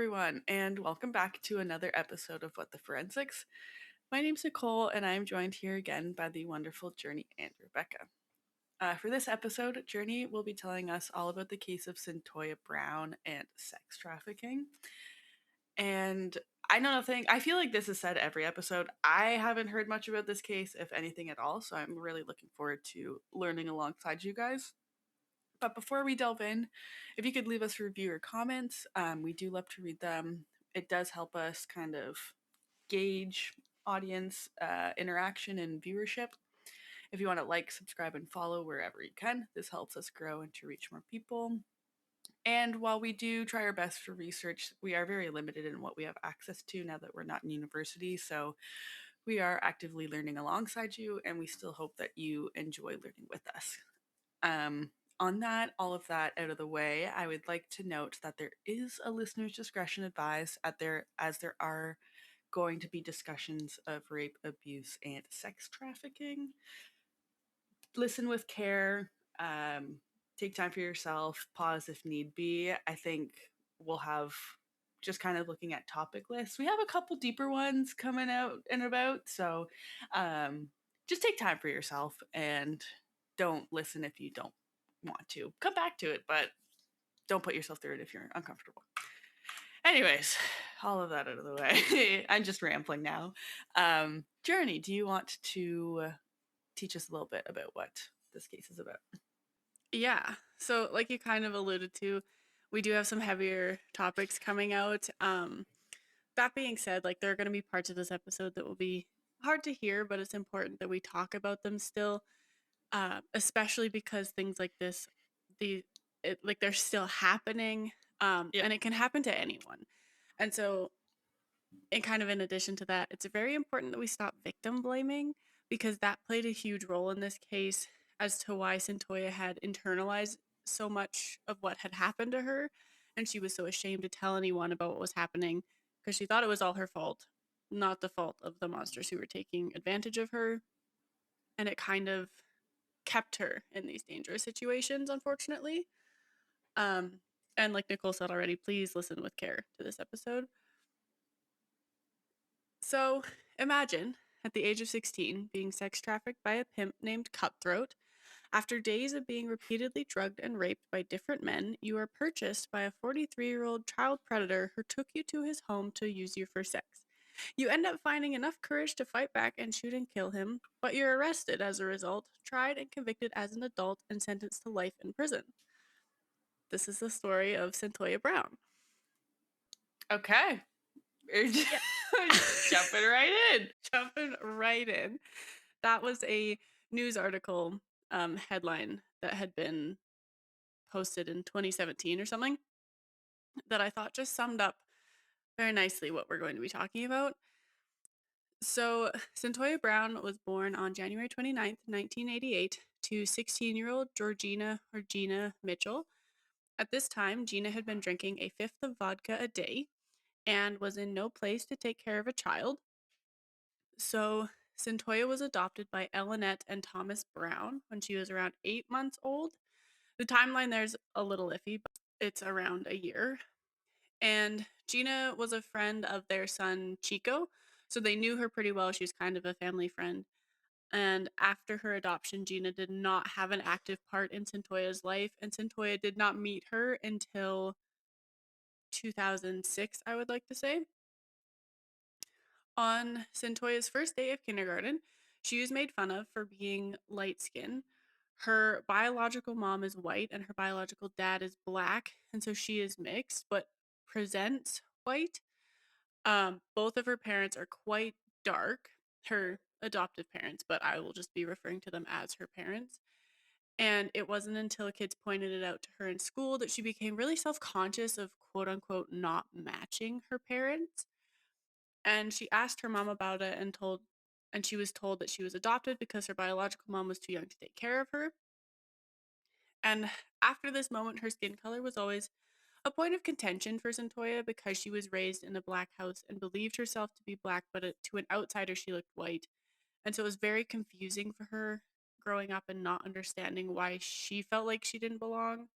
everyone, and welcome back to another episode of What the Forensics. My name's Nicole, and I'm joined here again by the wonderful Journey and Rebecca. For this episode, Journey will be telling us all about the case of Cyntoia Brown and sex trafficking. And I know nothing, I feel like this is said every episode. I haven't heard much about this case, if anything at all, so I'm really looking forward to learning alongside you guys. But before we delve in, if you could leave us a review or comments, we do love to read them. It does help us kind of gauge audience interaction and viewership. If you want to like, subscribe, and follow wherever you can, this helps us grow and to reach more people. And while we do try our best for research, we are very limited in what we have access to now that we're not in university. So we are actively learning alongside you, and we still hope that you enjoy learning with us. On that, all of that out of the way, I would like to note that there is a listener's discretion advised as there are going to be discussions of rape, abuse, and sex trafficking. Listen with care. Take time for yourself. Pause if need be. I think we'll have just kind of looking at topic lists. We have a couple deeper ones coming out and about, so just take time for yourself and don't listen if you don't want to. Come back to it, but don't put yourself through it if you're uncomfortable. Anyways, all of that out of the way. I'm just rambling now. Journey, do you want to teach us a little bit about what this case is about? Yeah. So, like you kind of alluded to, we do have some heavier topics coming out. That being said, like there are going to be parts of this episode that will be hard to hear, but it's important that we talk about them still, especially because things like this, like they're still happening, Yep. and it can happen to anyone. And so, and kind of in addition to that, it's very important that we stop victim blaming because that played a huge role in this case as to why Cyntoia had internalized so much of what had happened to her. And she was so ashamed to tell anyone about what was happening because she thought it was all her fault, not the fault of the monsters who were taking advantage of her. And it kind of kept her in these dangerous situations, unfortunately. Um, and like Nicole said already, please listen with care to this episode. So imagine, at the age of 16, being sex trafficked by a pimp named Cutthroat. After days of being repeatedly drugged and raped by different men, you are purchased by a 43-year-old child predator who took you to his home to use you for sex. You end up finding enough courage to fight back and shoot and kill him, but you're arrested as a result, tried and convicted as an adult, and sentenced to life in prison. This is the story of Cyntoia Brown. Okay. We're just Yeah. jumping right in. Jumping right in. That was a news article headline that had been posted in 2017 or something that I thought just summed up very nicely what we're going to be talking about. So, Cyntoia Brown was born on January 29th, 1988, to 16-year-old Gina Mitchell. At this time, Gina had been drinking a fifth of vodka a day and was in no place to take care of a child. So, Cyntoia was adopted by Elinette and Thomas Brown when she was around 8 months old. The timeline there's a little iffy, but it's around a year. And Gina was a friend of their son Chico, so they knew her pretty well. She was kind of a family friend. And after her adoption, Gina did not have an active part in Cyntoia's life, and Cyntoia did not meet her until 2006, I would like to say. On Cyntoia's first day of kindergarten, she was made fun of for being light skinned. Her biological mom is white and her biological dad is black, and so she is mixed but presents white. Both of her parents are quite dark, her adoptive parents, but I will just be referring to them as her parents. And it wasn't until kids pointed it out to her in school that she became really self conscious of quote unquote not matching her parents. And she asked her mom about it and she was told that she was adopted because her biological mom was too young to take care of her. And after this moment, her skin color was always a point of contention for Cyntoia because she was raised in a black house and believed herself to be black, but to an outsider, she looked white. And so it was very confusing for her growing up and not understanding why she felt like she didn't belong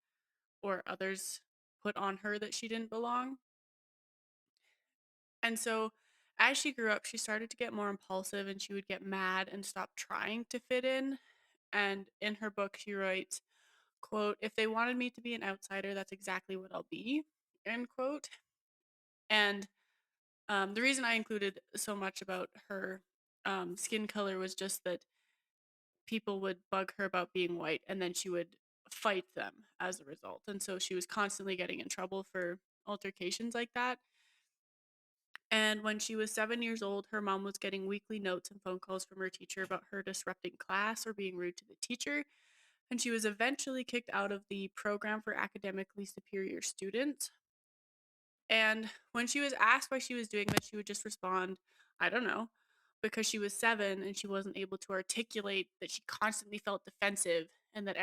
or others put on her that she didn't belong. And so as she grew up, she started to get more impulsive and she would get mad and stop trying to fit in. And in her book, she writes, quote, "If they wanted me to be an outsider, that's exactly what I'll be," end quote. And the reason I included so much about her skin color was just that people would bug her about being white and then she would fight them as a result. And so she was constantly getting in trouble for altercations like that. And when she was 7 years old, her mom was getting weekly notes and phone calls from her teacher about her disrupting class or being rude to the teacher. And she was eventually kicked out of the program for academically superior students. And when she was asked why she was doing this, she would just respond, "I don't know," because she was 7 and she wasn't able to articulate that she constantly felt defensive and that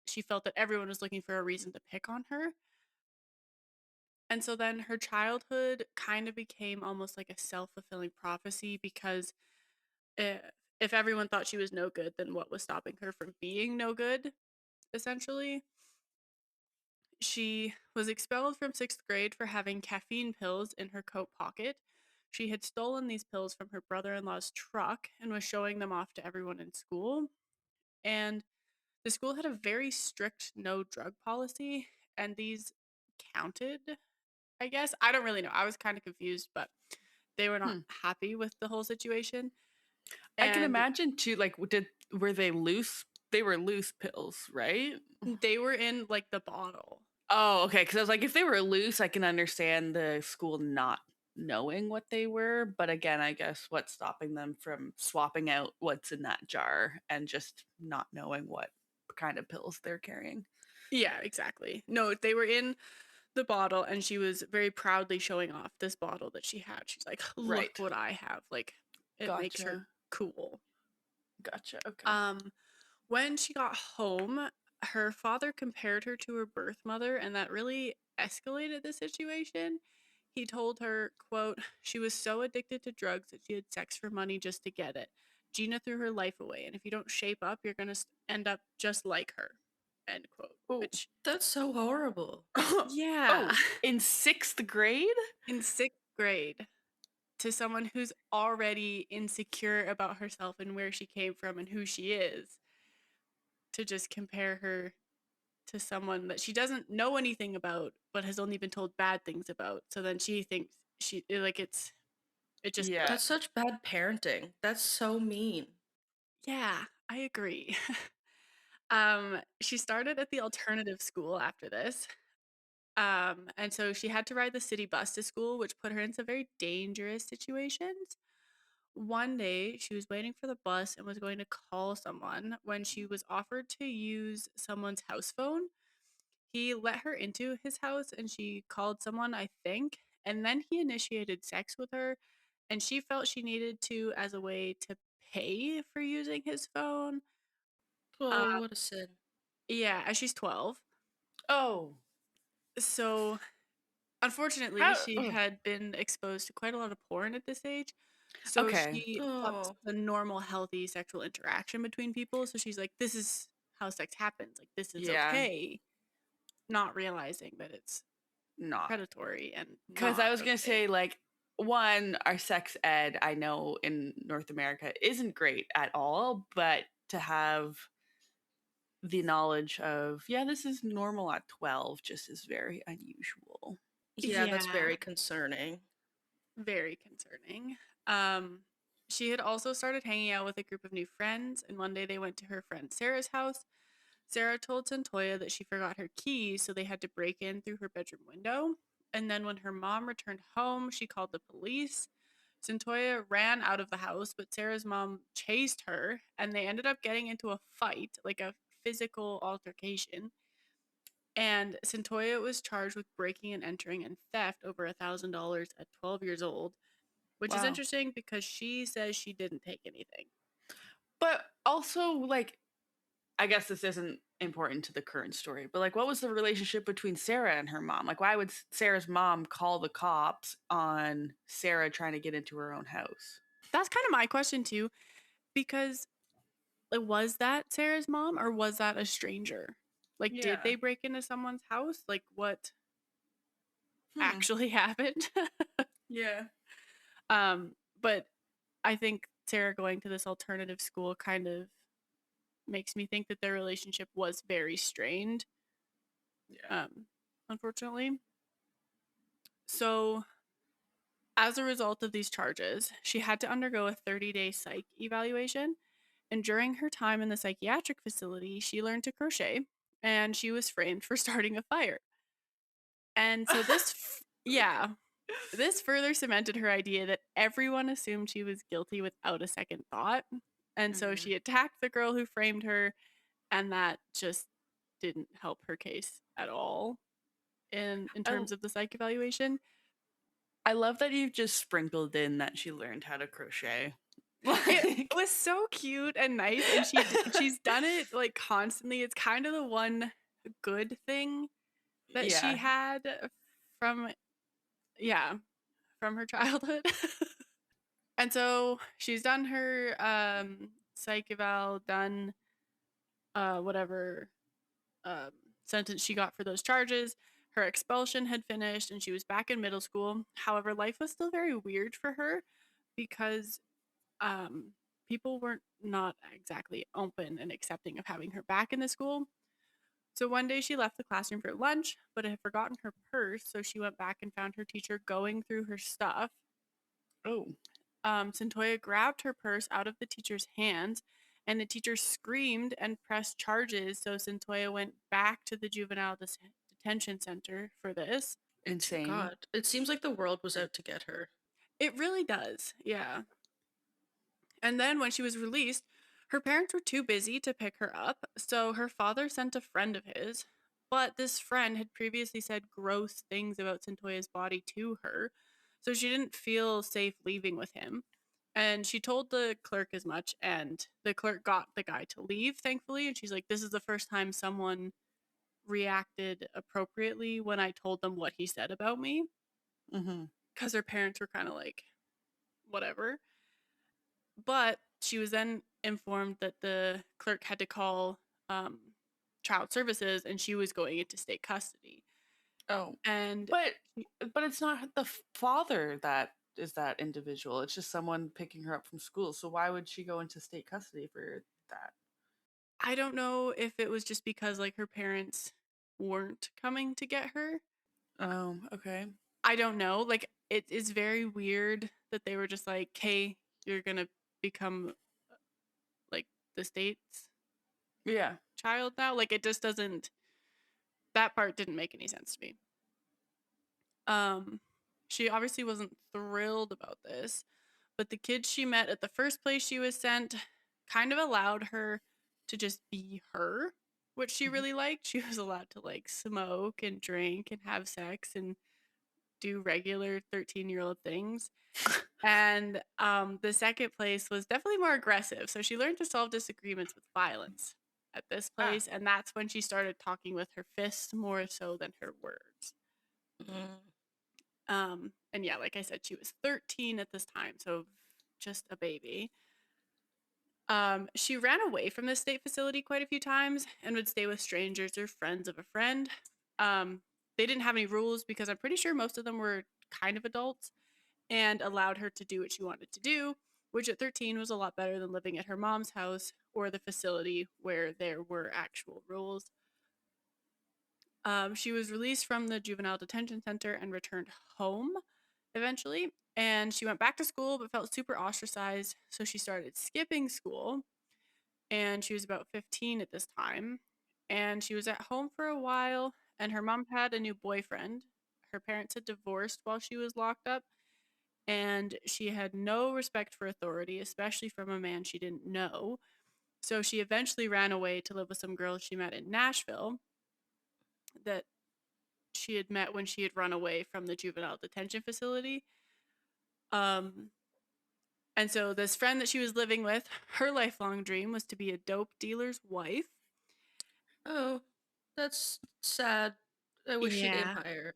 she felt that everyone was looking for a reason to pick on her. And so then her childhood kind of became almost like a self-fulfilling prophecy because if, if everyone thought she was no good, then what was stopping her from being no good, essentially? She was expelled from 6th grade for having caffeine pills in her coat pocket. She had stolen these pills from her brother in law's truck and was showing them off to everyone in school. And the school had a very strict no drug policy, and these counted, I guess. I don't really know. I was kind of confused, but they were not Hmm. happy with the whole situation. I can And imagine too, like, were they loose? They were loose pills, right? they were in like the bottle. Oh, okay. Because I was like, if they were loose, I can understand the school not knowing what they were. But again, I guess what's stopping them from swapping out what's in that jar and just not knowing what kind of pills they're carrying? Yeah, exactly. No, they were in the bottle and she was very proudly showing off this bottle that she had. She's like, "Look Right. what I have." Like it makes her Gotcha. cool. Gotcha. Okay. Um when she got home, her father compared her to her birth mother and that really escalated the situation. He told her, quote, "She was so addicted to drugs that she had sex for money just to get it. Gina threw her life away, and if you don't shape up, you're going to end up just like her." End quote. Oh. Which, That's so horrible. yeah, Oh, in 6th grade? in 6th grade, to someone who's already insecure about herself and where she came from and who she is, to just compare her to someone that she doesn't know anything about but has only been told bad things about. So then she thinks it just Yeah. That's such bad parenting. That's so mean. yeah, I agree. She started at the alternative school after this. And so she had to ride the city bus to school, which put her in some very dangerous situations. One day, she was waiting for the bus and was going to call someone when she was offered to use someone's house phone. He let her into his house and she called someone, I think, and then he initiated sex with her. And she felt she needed to as a way to pay for using his phone. Uh, Oh, what a sin. yeah, and she's 12. Oh. So unfortunately, How? she Oh. had been exposed to quite a lot of porn at this age. So Okay. she thought this Oh, was a normal, healthy sexual interaction between people. So she's like, this is how sex happens. Like, this is Yeah. okay. Not realizing that it's Not. predatory and Because I not was gonna okay. say, like, one, our sex ed I know in North America isn't great at all, but to have the knowledge of, yeah, this is normal at 12 just is very unusual. yeah, that's Yeah, very concerning. very concerning. Um, she had also started hanging out with a group of new friends, and one day they went to her friend Sarah's house. Sarah told Cyntoia that she forgot her keys, so they had to break in through her bedroom window. And then when her mom returned home, she called the police. Cyntoia ran out of the house, but Sarah's mom chased her, and they ended up getting into a fight, like a physical altercation. And Cyntoia was charged with breaking and entering and theft over $1,000 at 12 years old, which is Wow. interesting because she says she didn't take anything. But also, like, I guess this isn't important to the current story, but like, what was the relationship between Sarah and her mom? Like, why would Sarah's mom call the cops on Sarah trying to get into her own house? That's kind of my question too, because like, was that Sarah's mom or was that a stranger? Like, did Yeah. they break into someone's house? Like, what Hmm. actually happened? Yeah. But I think Sarah going to this alternative school kind of makes me think that their relationship was very strained, Yeah. unfortunately. So, as a result of these charges, she had to undergo a 30-day psych evaluation. And during her time in the psychiatric facility, she learned to crochet and she was framed for starting a fire. And so yeah, this further cemented her idea that everyone assumed she was guilty without a second thought. And so Mhm. she attacked the girl who framed her, and that just didn't help her case at all in I terms of the psych evaluation. I love that you've just sprinkled in that she learned how to crochet. It Like, was so cute and nice, and she's done it like constantly. It's kind of the one good thing that she yeah, had from yeah, from her childhood. And so she's done her psych eval, done whatever um sentence she got for those charges. Her expulsion had finished and she was back in middle school. However, life was still very weird for her because um people weren't not exactly open and accepting of having her back in the school. So one day she left the classroom for lunch, but had forgotten her purse, so she went back and found her teacher going through her stuff. oh, Cyntoia grabbed her purse out of the teacher's hands, and the teacher screamed and pressed charges. So Cyntoia went back to the detention center for this. Dear insane. God. It seems like the world was out to get her. It really does, yeah. And then when she was released, her parents were too busy to pick her up, so her father sent a friend of his. But this friend had previously said gross things about Cyntoia's body to her, so she didn't feel safe leaving with him. And she told the clerk as much, and the clerk got the guy to leave, thankfully. And she's like, this is the first time someone reacted appropriately when I told them what he said about me. Hmm. Because her parents were kind of like, whatever. But she was then informed that the clerk had to call um, child services and she was going into state custody. Oh, And but but it's not the father that is that individual. It's just someone picking her up from school. So why would she go into state custody for that? I don't know if it was just because like her parents weren't coming to get her. Oh, okay. I don't know. Like it is very weird that they were just like, "Hey, you're gonna become like the state's Yeah. child now." Like it just doesn't. That part didn't make any sense to me. Um, she obviously wasn't thrilled about this, but the kids she met at the first place she was sent kind of allowed her to just be her, which she Mhm. really liked. She was allowed to like smoke and drink and have sex and do regular 13-year-old things. And the second place was definitely more aggressive. So she learned to solve disagreements with violence at this Ah. place. And that's when she started talking with her fists more so than her words. Mm. And yeah, like I said, she was 13 at this time, so just a baby. She ran away from the state facility quite a few times and would stay with strangers or friends of a friend. Um, they didn't have any rules because I'm pretty sure most of them were kind of adults and allowed her to do what she wanted to do, which at 13 was a lot better than living at her mom's house or the facility where there were actual rules. She was released from the juvenile detention center and returned home eventually. And she went back to school but felt super ostracized. So she started skipping school. And she was about 15 at this time. And she was at home for a while. And her mom had a new boyfriend. Her parents had divorced while she was locked up. And she had no respect for authority, especially from a man she didn't know. So she eventually ran away to live with some girls she met in Nashville that she had met when she had run away from the juvenile detention facility. Um, and so this friend that she was living with, her lifelong dream was to be a dope dealer's wife. Oh, that's sad. I wish she'd aim Yeah, higher.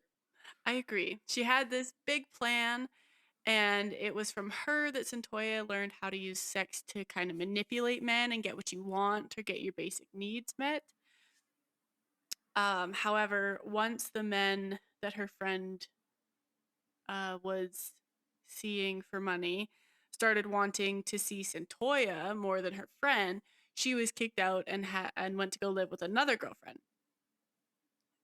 I agree. She had this big plan, and it was from her that Cyntoia learned how to use sex to kind of manipulate men and get what you want or get your basic needs met. However, once the men that her friend was seeing for money, started wanting to see Cyntoia more than her friend, she was kicked out and went to go live with another girlfriend.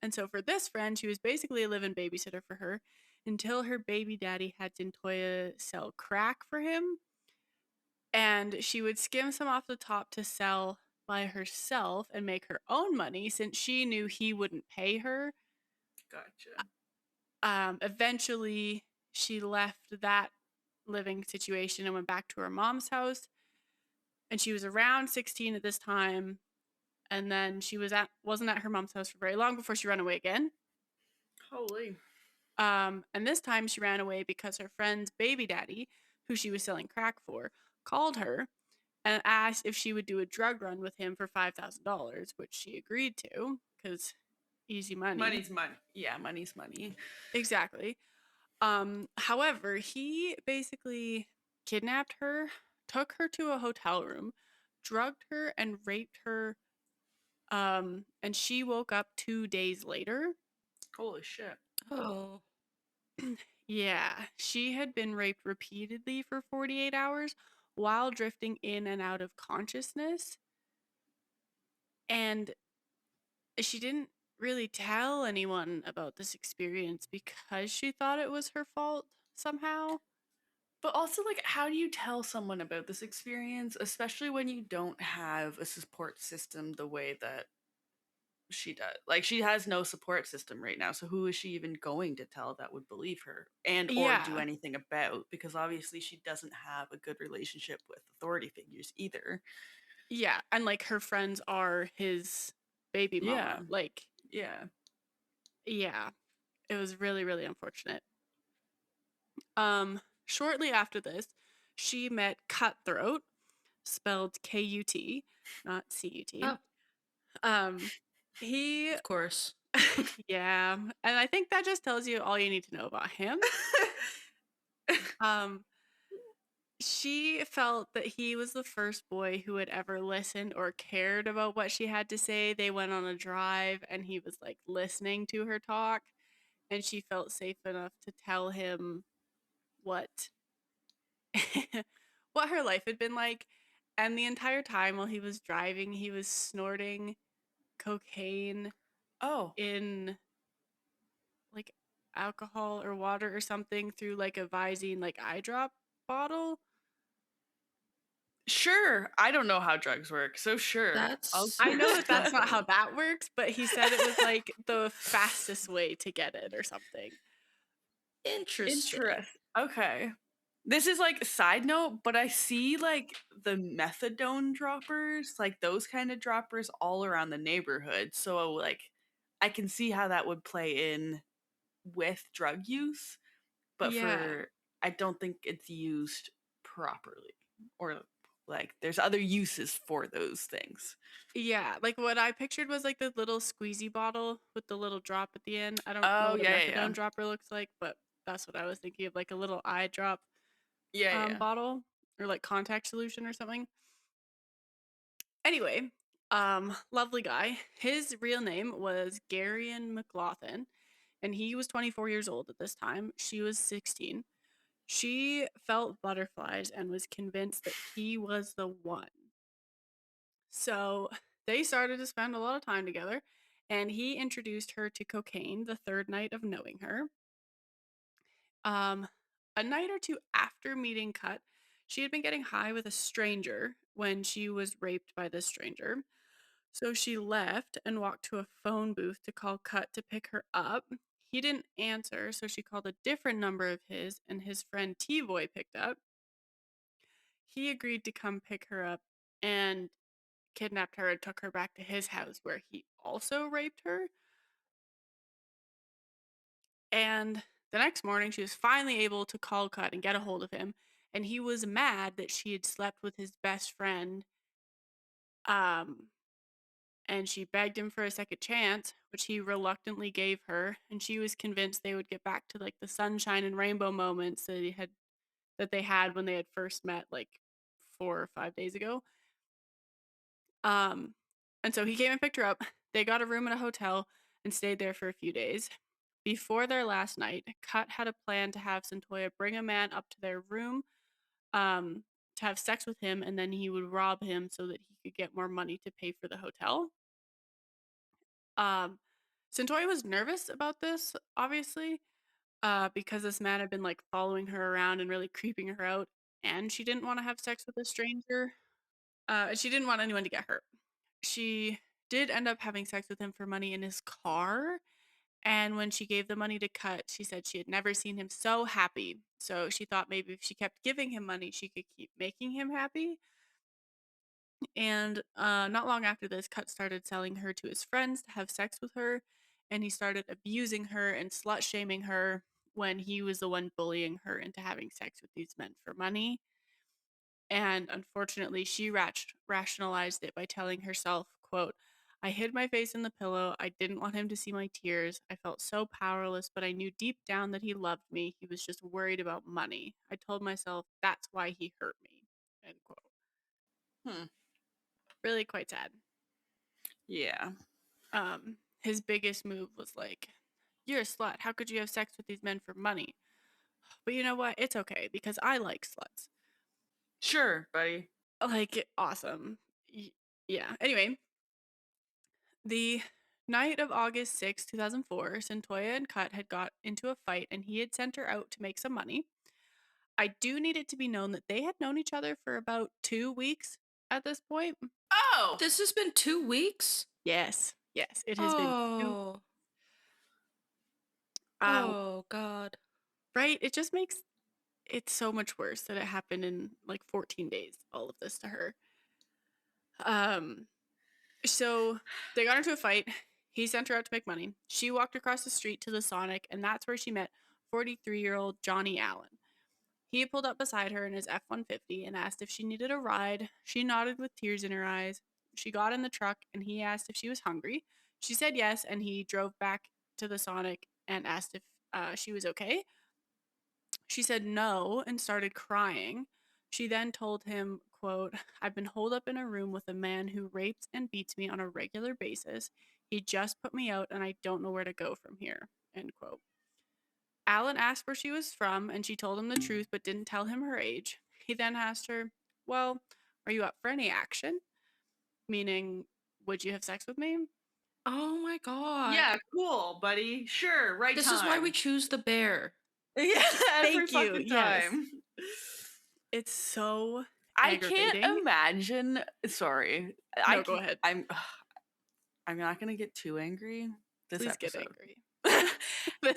And so for this friend, she was basically a live-in babysitter for her until her baby daddy had Cyntoia sell crack for him. And she would skim some off the top to sell by herself and make her own money since she knew he wouldn't pay her. Gotcha. Eventually, she left that living situation and went back to her mom's house. And she was around 16 at this time. And then she wasn't at her mom's house for very long before she ran away again. Holy. And this time she ran away because her friend's baby daddy, who she was selling crack for, called her and asked if she would do a drug run with him for $5,000, which she agreed to because easy money. Money's money. Yeah, money's money. Exactly. However, he basically kidnapped her, took her to a hotel room, drugged her, and raped her. And she woke up 2 days later. Holy shit. Oh. Yeah, she had been raped repeatedly for 48 hours while drifting in and out of consciousness. And she didn't really tell anyone about this experience because she thought it was her fault somehow. But also, like, how do you tell someone about this experience, especially when you don't have a support system the way that she does? Like, she has no support system right now, so who is she even going to tell that would believe her and or do Yeah. anything about? Because obviously she doesn't have a good relationship with authority figures either. Yeah, and like her friends are his baby Yeah. mama. Like, Yeah. yeah, it was really, really unfortunate. Shortly after this, she met Cutthroat, spelled K-U-T, not C-U-T. Oh, He, of course. yeah, and I think that just tells you all you need to know about him. Um, she felt that he was the first boy who had ever listened or cared about what she had to say. They went on a drive and he was like listening to her talk, and she felt safe enough to tell him what what her life had been like. And the entire time while he was driving, he was snorting cocaine Oh, in like alcohol or water or something through like a Visine like eye drop bottle. sure. I don't know how drugs work, so sure. That's I know that that's not how that works, but he said it was like the fastest way to get it or something. interesting. Interest. Okay. This is like a side note, but I see like the methadone droppers, like those kind of droppers all around the neighborhood. So like I can see how that would play in with drug use, but Yeah. for I don't think it's used properly or like there's other uses for those things. Yeah, like what I pictured was like the little squeezy bottle with the little drop at the end. I don't know Oh, what a yeah, yeah, yeah. methadone dropper looks like, but that's what I was thinking of, like a little eye drop Yeah, yeah. bottle or like contact solution or something. Anyway, lovely guy. His real name was Garion McLaughlin, and he was 24 years old at this time. She was 16. She felt butterflies and was convinced that he was the one. So they started to spend a lot of time together, and he introduced her to cocaine the third night of knowing her. A night or two after meeting Cut, she had been getting high with a stranger when she was raped by this stranger. So she left and walked to a phone booth to call Cut to pick her up. He didn't answer, so she called a different number of his, and his friend T-Boy picked up. He agreed to come pick her up and kidnapped her and took her back to his house where he also raped her. And the next morning, she was finally able to call Cut and get a hold of him. And he was mad that she had slept with his best friend. Um, and she begged him for a second chance, which he reluctantly gave her. And she was convinced they would get back to like the sunshine and rainbow moments that they had when they had first met like 4 or 5 days ago. And so he came and picked her up. They got a room in a hotel and stayed there for a few days. Before their last night, Cut had a plan to have Cyntoia bring a man up to their room um, to have sex with him, and then he would rob him so that he could get more money to pay for the hotel. Um, Cyntoia was nervous about this, obviously, because this man had been like following her around and really creeping her out, and she didn't want to have sex with a stranger. She didn't want anyone to get hurt. She did end up having sex with him for money in his car. And when she gave the money to Cut, she said she had never seen him so happy. So she thought maybe if she kept giving him money, she could keep making him happy. And not long after this, Cut started selling her to his friends to have sex with her. And he started abusing her and slut shaming her when he was the one bullying her into having sex with these men for money. And unfortunately, she rationalized it by telling herself, quote, I hid my face in the pillow. I didn't want him to see my tears. I felt so powerless, but I knew deep down that he loved me. He was just worried about money. I told myself that's why he hurt me. End quote. Hmm. Really quite sad. Yeah. His biggest move was like, you're a slut. How could you have sex with these men for money? But you know what? It's okay because I like sluts. Sure, buddy. Like, awesome. Yeah. Anyway, the night of August 6, 2004, Cyntoia and Cut had got into a fight and he had sent her out to make some money. I do need it to be known that they had known each other for about 2 weeks at this point. Oh! This has been 2 weeks? Yes, it has been 2. Oh. Um, Oh, God. right? It just makes it so much worse that it happened in like 14 days, all of this to her. So they got into a fight. He sent her out to make money. She walked across the street to the Sonic, and that's where she met 43-year-old Johnny Allen. He pulled up beside her in his F-150 and asked if she needed a ride. She nodded with tears in her eyes. She got in the truck, and he asked if she was hungry. She said yes, and he drove back to the Sonic and asked if she was okay. She said no and started crying. She then told him, quote, I've been holed up in a room with a man who rapes and beats me on a regular basis. He just put me out and I don't know where to go from here, end quote. Alan asked where she was from and she told him the truth but didn't tell him her age. He then asked her, well, are you up for any action? Meaning, would you have sex with me? Oh my God. Yeah, cool, buddy. Sure, right This time. is why we choose the bear. Yeah, every Thank you, fucking yes. time. It's so I aggravating. can't imagine. Sorry. No, go ahead. I'm not gonna get too angry this Please episode. get angry.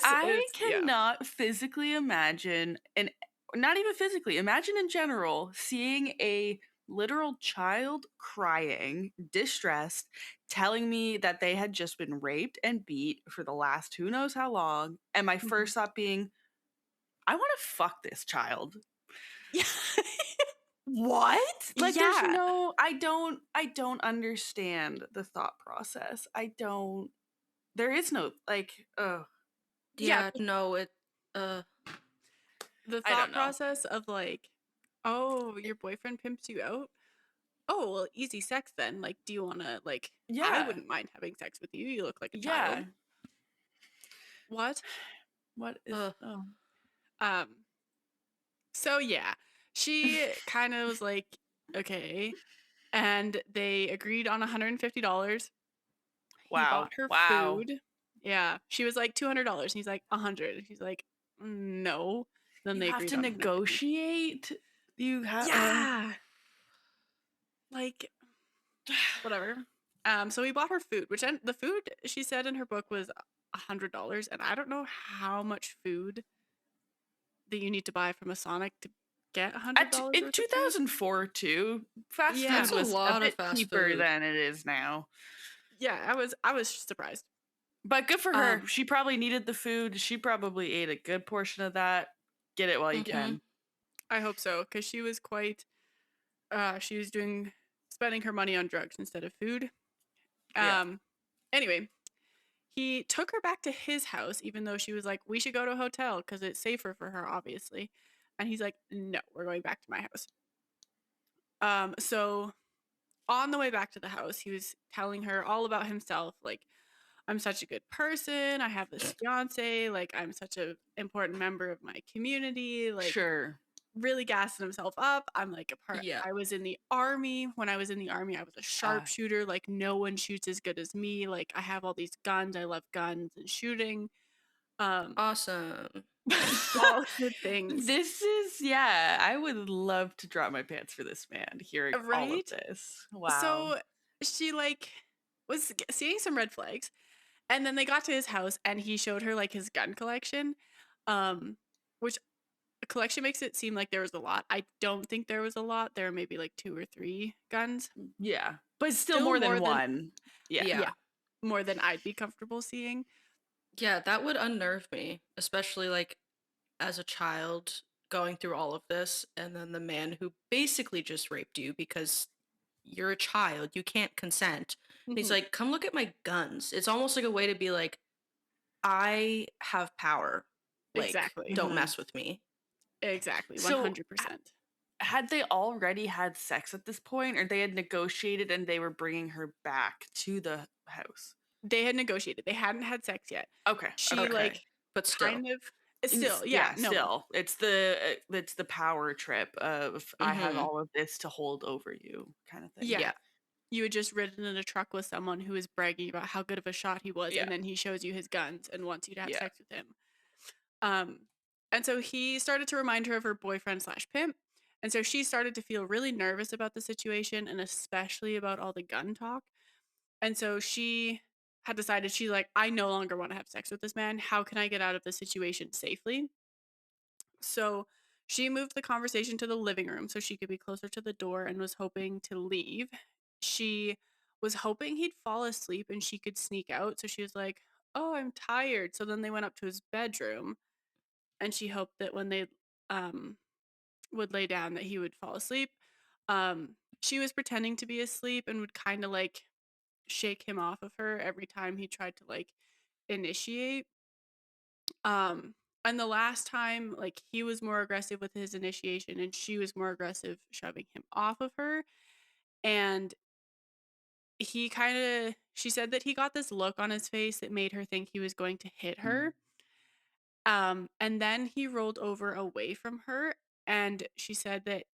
I cannot physically imagine, and not even physically, imagine in general, seeing a literal child crying, distressed, telling me that they had just been raped and beat for the last who knows how long, and my first thought being, I want to fuck this child. Yeah. What? Like, there's Yeah. no, I don't understand the thought process. There is no, like, Yeah, no, it The I thought don't know. process of like, oh, your boyfriend pimps you out? Oh, well, easy sex then. Like, do you want to, like, I Yeah. wouldn't mind having sex with you. You look like a Yeah. child. What? What is, So yeah, she kind of was like, okay. And they agreed on $150. He Wow. bought her Wow. food. Yeah. She was like $200. And he's like, 100. She's like, no. Then they You have agreed to on 150. negotiate. You have, Yeah. Like, whatever. So we bought her food, which the food she said in her book was $100, and I don't know how much food that you need to buy from a Sonic to get $100 in worth of food. 2004 too, fast Yeah. food was a lot a of bit fast cheaper food. than it is now. Yeah, I was surprised. But good for her. She probably needed the food. She probably ate a good portion of that. Get it while you can. I hope so, because she was quite. She was spending her money on drugs instead of food. Yeah. Anyway, he took her back to his house, even though she was like, we should go to a hotel because it's safer for her, obviously. And he's like, no, we're going back to my house. So on the way back to the house, he was telling her all about himself. Like, I'm such a good person. I have this fiance. Like, I'm such a important member of my community. Like, Sure. really gassing himself up. I'm like Yeah. I was in the army. When I was in the army, I was a sharpshooter. Like, no one shoots as good as me. Like, I have all these guns. I love guns and shooting. Um, Awesome. all good things. This is, yeah, I would love to drop my pants for this man hearing all of Right? this. Wow. So she like was seeing some red flags. And then they got to his house and he showed her like his gun collection. Which a collection makes it seem like there was a lot. I don't think there was a lot. There were maybe like 2 or 3 guns. Yeah. But still Still more than more than one. Yeah. Yeah. more than I'd be comfortable seeing. Yeah, that would unnerve me, especially like as a child going through all of this, and then the man who basically just raped you because you're a child, you can't consent. And he's Mhm. like, "Come look at my guns." It's almost like a way to be like, "I have power. Like, Exactly. don't Mhm. mess with me." Exactly. So 100%. had they already had sex at this point, or they had negotiated and they were bringing her back to the house? They had negotiated. They hadn't had sex yet. Okay. She Okay. like But still. kind of still, yeah, Yeah, no. still. It's the power trip of I have Mhm. all of this to hold over you kind of thing. Yeah. Yeah. You had just ridden in a truck with someone who was bragging about how good of a shot he was, Yeah. and then he shows you his guns and wants you to have Yeah. sex with him. Um, and so he started to remind her of her boyfriend slash pimp. And so she started to feel really nervous about the situation and especially about all the gun talk. And so she had decided, she's like, I no longer want to have sex with this man. How can I get out of this situation safely? So she moved the conversation to the living room so she could be closer to the door and was hoping to leave. She was hoping he'd fall asleep and she could sneak out. So she was like, oh, I'm tired. So then they went up to his bedroom and she hoped that when they um, would lay down that he would fall asleep. She was pretending to be asleep and would kind of like shake him off of her every time he tried to like initiate. Um, and the last time, like he was more aggressive with his initiation and she was more aggressive shoving him off of her. And he kind of, she said that he got this look on his face that made her think he was going to hit her. And then he rolled over away from her and she said that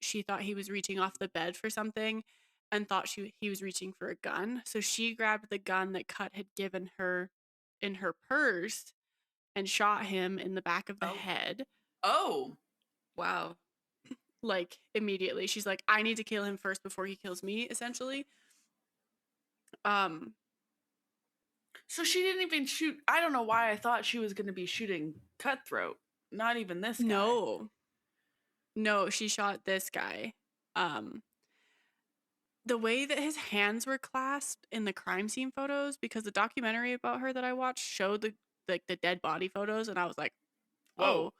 she thought he was reaching off the bed for something and thought he was reaching for a gun. So she grabbed the gun that Cut had given her in her purse and shot him in the back of the Oh. head. Oh. Wow. Like immediately. She's like, I need to kill him first before he kills me, essentially. Um So she didn't even shoot. I don't know why I thought she was going to be shooting Cutthroat. Not even this guy. no. No, she shot this guy. Um the way that his hands were clasped in the crime scene photos, because the documentary about her that I watched showed the dead body photos and I was like, Whoa.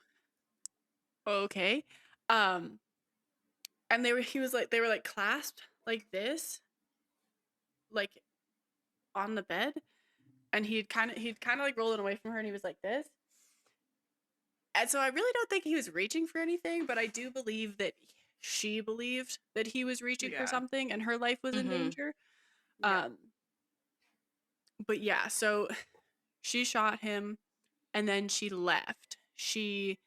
"Oh, okay." Um and they were like clasped like this, like on the bed, and he'd kind of like rolling away from her and he was like this. And so I really don't think he was reaching for anything, but I do believe that she believed that he was reaching for Yeah. something and her life was in Mhm. danger. Yeah. But yeah, so she shot him and then she left. She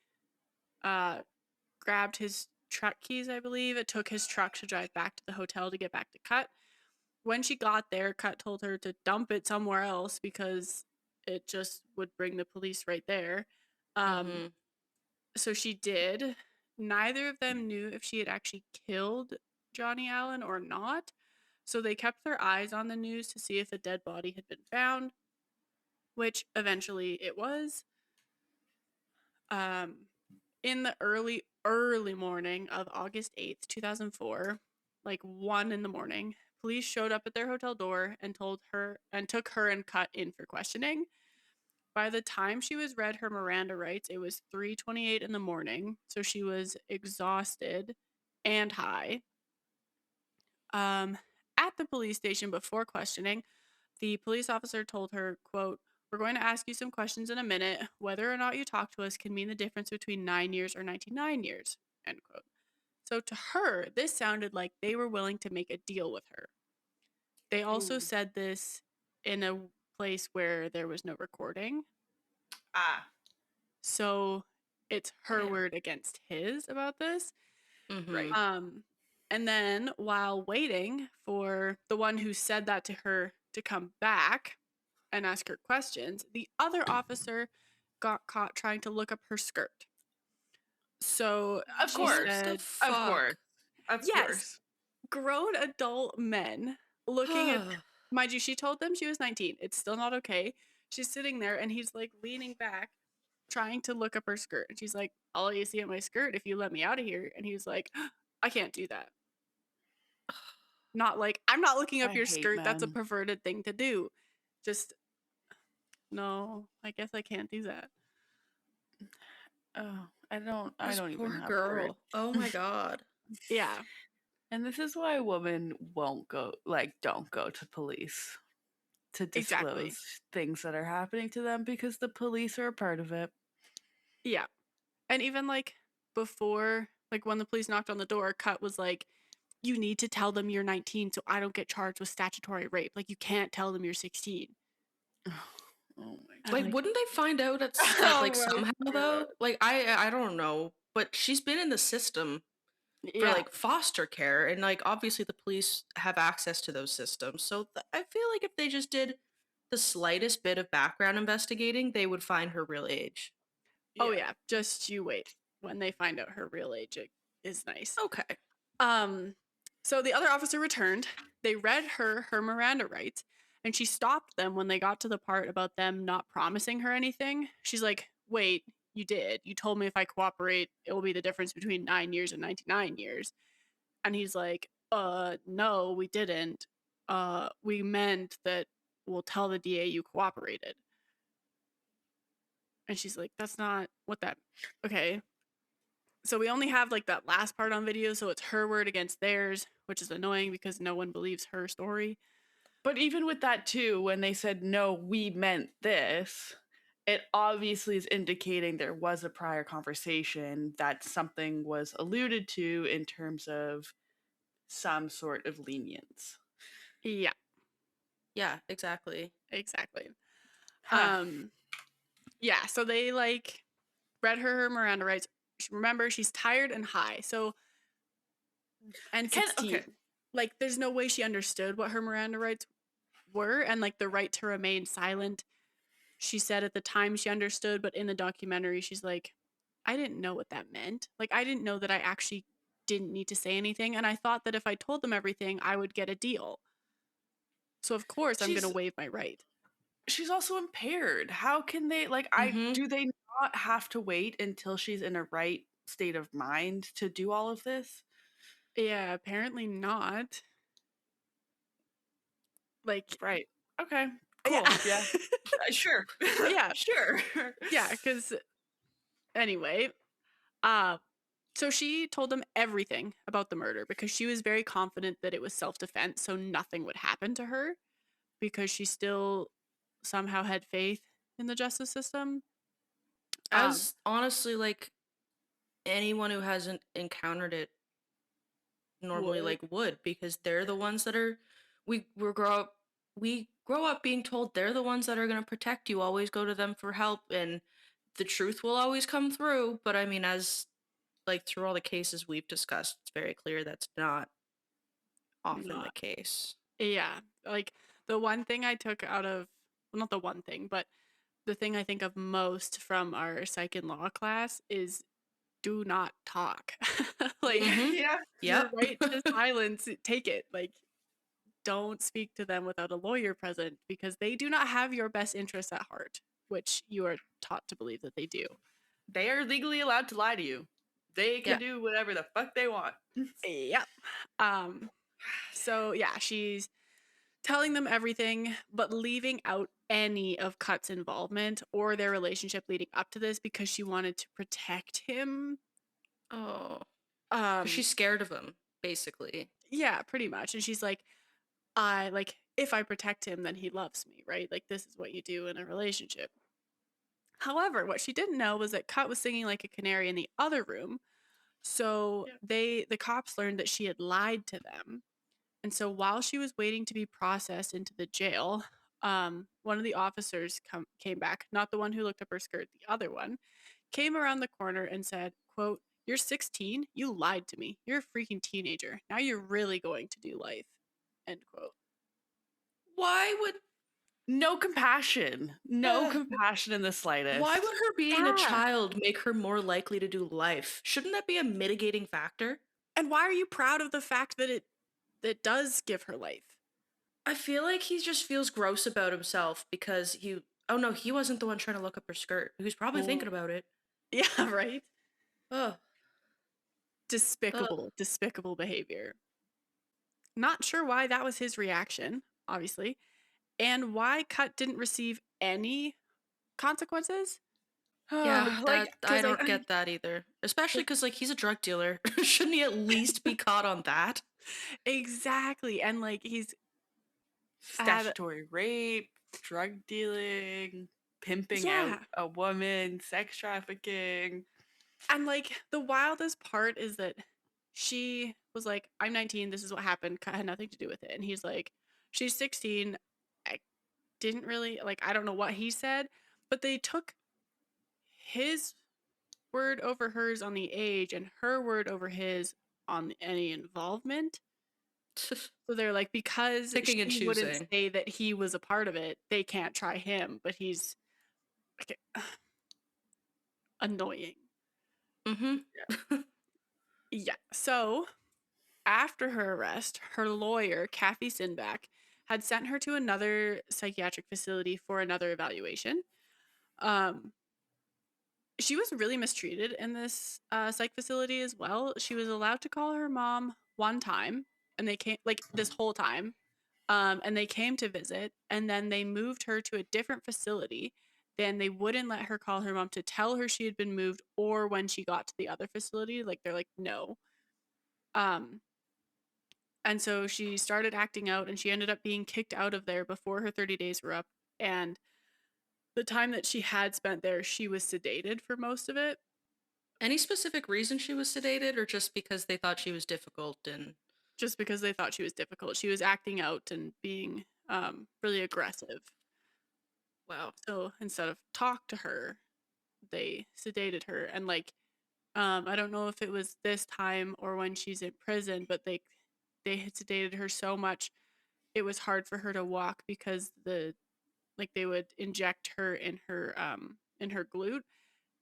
uh grabbed his truck keys, I believe. It took his truck to drive back to the hotel to get back to Cut. When she got there, Cut told her to dump it somewhere else because it just would bring the police right there. Um, Mhm. so she did. Neither of them knew if she had actually killed Johnny Allen or not. So they kept their eyes on the news to see if a dead body had been found, which eventually it was. Um, in the early morning of August 8th, 2004, like 1 in the morning, police showed up at their hotel door and took her and Cut in for questioning. By the time she was read her Miranda rights, it was 3:28 in the morning, so she was exhausted and high. At the police station before questioning, the police officer told her, quote, "We're going to ask you some questions in a minute. Whether or not you talk to us can mean the difference between 9 years or 99 years," end quote. So to her, this sounded like they were willing to make a deal with her. They also Ooh. said this in a place where there was no recording. Ah. So it's her Damn. word against his about this. Right. And then while waiting for the one who said that to her to come back and ask her questions, the other officer got caught trying to look up her skirt. So Of she What course. the said, Of fuck? course. Of yes, course. grown adult men looking at, mind you, she told them she was 19. It's still not okay. She's sitting there and he's like leaning back, trying to look up her skirt. And she's like, I'll let you see my skirt if you let me out of here. And he's like, I can't do that. Not like, I'm not looking up I your hate skirt. That's a men. perverted thing to do. Just, no, I guess I can't do that. Oh, I don't This even poor have girl. words. Oh my god. Yeah. And this is why women don't go to police to Exactly. disclose things that are happening to them, because the police are a part of it. Yeah. And even like before, like when the police knocked on the door, Cut was like, you need to tell them you're 19 so I don't get charged with statutory rape. Like, you can't tell them you're 16. Oh my god. Like, wouldn't they find out at like somehow though? Like I don't know, but she's been in the system for Yeah. like foster care, and like obviously the police have access to those systems. So I feel like if they just did the slightest bit of background investigating, they would find her real age. Oh yeah, just you wait. When they find out her real age, it is nice. Okay. So the other officer returned. They read her Miranda rights, and she stopped them when they got to the part about them not promising her anything. She's like, wait, you did. You told me if I cooperate, it will be the difference between 9 years and 99 years. And he's like, no, we didn't. We meant that we'll tell the DA you cooperated. And she's like, that's not what that, okay. So we only have like that last part on video, so it's her word against theirs, which is annoying because no one believes her story. But even with that too, when they said no, we meant this, it obviously is indicating there was a prior conversation, that something was alluded to in terms of some sort of lenience. Yeah, Yeah, exactly. exactly. Huh. Yeah, so they like read her Miranda rights. Remember, she's tired and high. So, and 16. Okay. Like, there's no way she understood what her Miranda rights were, and like the right to remain silent. She said at the time she understood, but in the documentary, she's like, I didn't know what that meant. Like, I didn't know that I actually didn't need to say anything. And I thought that if I told them everything, I would get a deal. So, of course, I'm going to waive my right. She's also impaired. How can they, like, do they not have to wait until she's in a right state of mind to do all of this? Yeah, apparently not. Like, Right. Okay. Cool. Yeah. Sure. Yeah. Sure. Yeah, because anyway, so she told them everything about the murder because she was very confident that it was self-defense, so nothing would happen to her because she still somehow had faith in the justice system. As honestly, like anyone who hasn't encountered it normally would, because they're the ones that are we grow up being told they're the ones that are going to protect you, always go to them for help, and the truth will always come through. But I mean, as like through all the cases we've discussed, it's very clear that's not often the case. Yeah, like the one thing I took out of, well, not the one thing, but the thing I think of most from our psych and law class is do not talk. Like, Yeah. your right to silence, take it. Like, don't speak to them without a lawyer present because they do not have your best interests at heart, which you are taught to believe that they do. They are legally allowed to lie to you. They can do whatever the fuck they want. Yep. So yeah, she's telling them everything, but leaving out any of Cut's involvement or their relationship leading up to this because she wanted to protect him. Oh. 'Cause she's scared of him, basically. Yeah, pretty much. And she's like, if I protect him, then he loves me, right? Like, this is what you do in a relationship. However, what she didn't know was that Cut was singing like a canary in the other room. So the cops learned that she had lied to them. And so while she was waiting to be processed into the jail, one of the officers came back, not the one who looked up her skirt, the other one, came around the corner and said, quote, "You're 16? You lied to me. You're a freaking teenager. Now you're really going to do life." End quote. Why would No compassion. No uh, compassion in the slightest. why would her being a Yeah. child make her more likely to do life? Shouldn't that be a mitigating factor? And why are you proud of the fact that it does give her life? I feel like he just feels gross about himself because oh no, he wasn't the one trying to look up her skirt. He was probably Well, thinking about it. yeah, right? Oh, Despicable behavior. Not sure why that was his reaction, obviously, and why Cut didn't receive any consequences. yeah, Like, that I because don't get that either. Especially because like he's a drug dealer. Shouldn't he at least be caught on that? exactly, and like he's had Statutory rape, drug dealing, pimping out yeah, a woman, sex trafficking. and like the wildest part is that she was like, "I'm 19. This is what happened. Cut had nothing to do with it," and he's like, "She's 16. I didn't really like. I don't know what he said, but they took his word over hers on the age and her word over his on any involvement." So they're like, because Picking and she wouldn't choosing. say that he was a part of it, they can't try him, but he's like, annoying. Mm-hmm. Yeah. So after her arrest, her lawyer, Kathy Sinback, had sent her to another psychiatric facility for another evaluation. Um, she was really mistreated in this psych facility as well. She was allowed to call her mom one time, and they came like this whole time. And they came to visit, and then they moved her to a different facility. Then they wouldn't let her call her mom to tell her she had been moved or when she got to the other facility. Like they're like, no. Um, and so she started acting out, and she ended up being kicked out of there before her 30 days were up. And the time that she had spent there, she was sedated for most of it. Any specific reason she was sedated, or just because they thought she was difficult and Just because they thought she was difficult. She was acting out and being really aggressive. wow. So instead of talk to her, they sedated her. And like, I don't know if it was this time or when she's in prison, but they had sedated her so much it was hard for her to walk because they would inject her in her glute,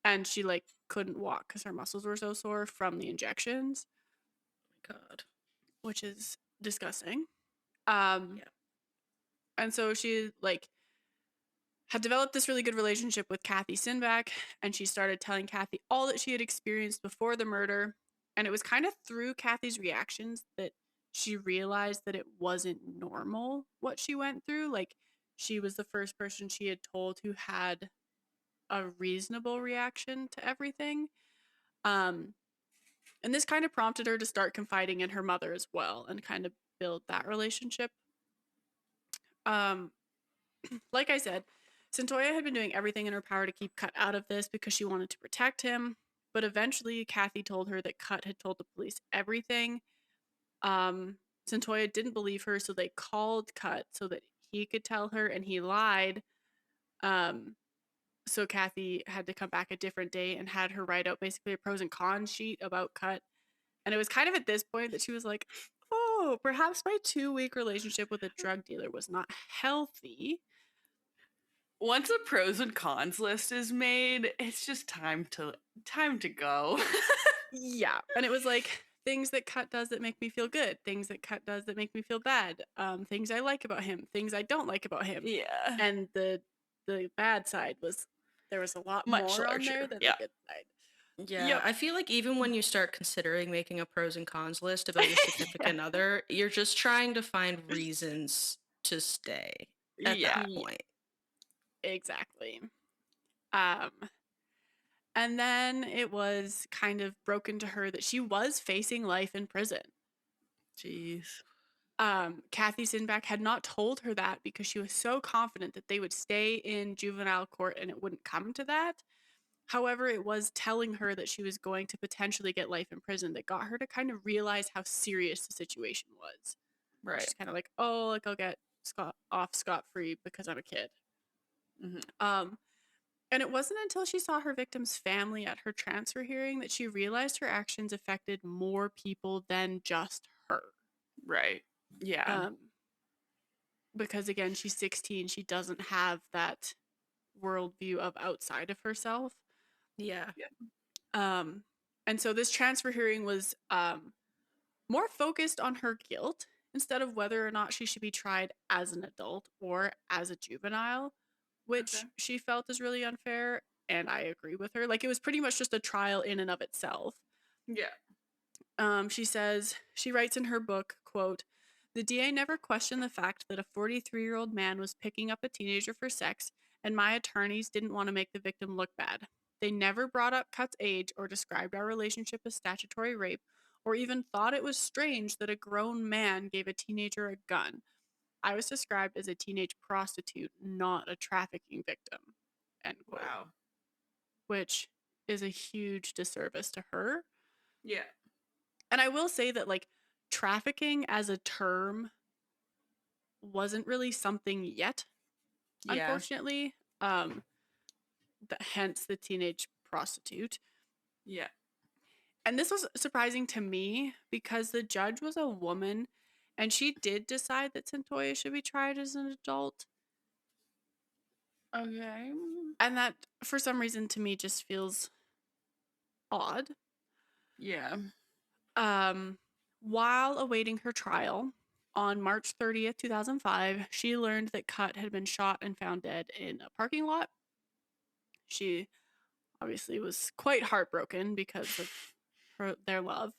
and she like couldn't walk because her muscles were so sore from the injections, Oh my God. which is disgusting. Um Yeah. and so she like had developed this really good relationship with Kathy Sinback, and she started telling Kathy all that she had experienced before the murder. And it was kind of through Kathy's reactions that she realized that it wasn't normal what she went through. Like, she was the first person she had told who had a reasonable reaction to everything. Um, and this kind of prompted her to start confiding in her mother as well and kind of build that relationship. Um, like I said, Cyntoia had been doing everything in her power to keep Cut out of this because she wanted to protect him. But eventually, Kathy told her that Cut had told the police everything. Cyntoia didn't believe her, so they called Cut so that he could tell her, and he lied. Um, so Kathy had to come back a different day and had her write out basically a pros and cons sheet about Cut. And it was kind of at this point that she was like, oh, perhaps my 2-week relationship with a drug dealer was not healthy. Once a pros and cons list is made, it's just time to go. Yeah. And it was like things that Cut does that make me feel good, things that Cut does that make me feel bad, things I like about him, things I don't like about him. Yeah. And the bad side was there was a lot Much more on there larger. than the Yeah. good side. Yeah, Yep. I feel like even when you start considering making a pros and cons list about your significant other, you're just trying to find reasons to stay at that Yeah. Yeah, point. exactly. Um and then it was kind of broken to her that she was facing life in prison. Jeez. Kathy Sinback had not told her that because she was so confident that they would stay in juvenile court and it wouldn't come to that. However, it was telling her that she was going to potentially get life in prison that got her to kind of realize how serious the situation was. Right. She's kind of like, oh, like I'll get off scot-free because I'm a kid. Mhm. And it wasn't until she saw her victim's family at her transfer hearing that she realized her actions affected more people than just her. Right. Yeah. Because again, she's 16. She doesn't have that worldview of outside of herself. Yeah. And so this transfer hearing was more focused on her guilt instead of whether or not she should be tried as an adult or as a juvenile, which Okay. she felt is really unfair. And I agree with her. Like, it was pretty much just a trial in and of itself. Yeah. She writes in her book, quote, "The DA never questioned the fact that a 43-year-old man was picking up a teenager for sex, and my attorneys didn't want to make the victim look bad. They never brought up Cut's age or described our relationship as statutory rape, or even thought it was strange that a grown man gave a teenager a gun. I was described as a teenage prostitute, not a trafficking victim." End quote. Wow. Which is a huge disservice to her. Yeah. And I will say that, like, trafficking as a term wasn't really something yet, Yeah. unfortunately. Hence the teenage prostitute. Yeah. And this was surprising to me because the judge was a woman and she did decide that Cyntoia should be tried as an adult. Okay. And that, for some reason, to me just feels odd. Yeah. While awaiting her trial on March 30th, 2005, she learned that Cut had been shot and found dead in a parking lot. She obviously was quite heartbroken because of their love.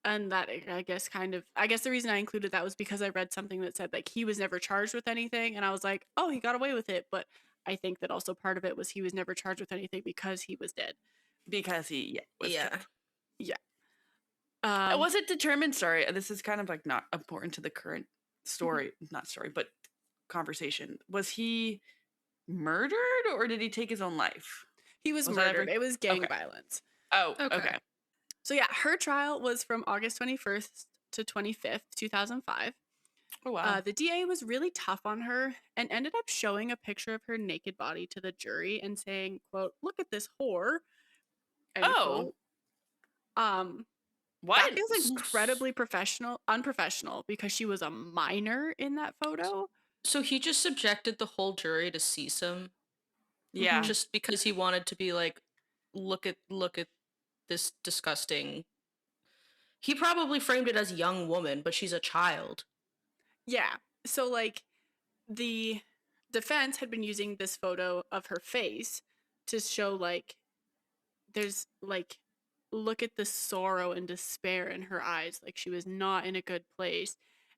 And that, I guess the reason I included that was because I read something that said, like, he was never charged with anything. And I was like, oh, he got away with it. But I think that also part of it was he was never charged with anything because he was dead. Because he was Yeah. killed. Yeah. Was it determined? Sorry, this is kind of like not important to the current story, not story, but conversation. Was he murdered or did he take his own life? He was Was that murdered. ever- It was gang Okay. violence. Oh, Okay. okay. So yeah, her trial was from August 21st to 25th, 2005. Oh, wow. The DA was really tough on her and ended up showing a picture of her naked body to the jury and saying, quote, "Look at this whore." End Oh, quote. what? That feels incredibly unprofessional because she was a minor in that photo. So he just subjected the whole jury to see some, Yeah. just because he wanted to be like, look at this disgusting. He probably framed it as young woman, but she's a child. Yeah. So, like, the defense had been using this photo of her face to show, like, there's, like, look at the sorrow and despair in her eyes. Like, she was not in a good place.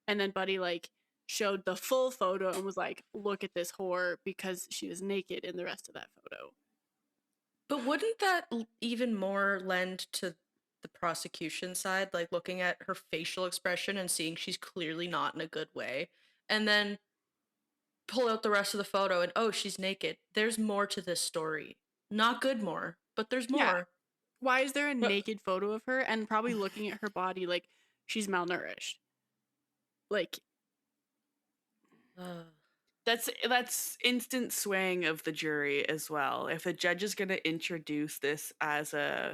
And then Buddy, like, showed the full photo and was like, look at this whore, because she was naked in the rest of that photo. But wouldn't that even more lend to the prosecution side, like looking at her facial expression and seeing she's clearly not in a good way, and then pull out the rest of the photo and, oh, she's naked. There's more to this story. Not good more, but there's more. Yeah. Why is there a But- naked photo of her and probably looking at her body like she's malnourished? Like, That's instant swaying of the jury as well. If a judge is going to introduce this as a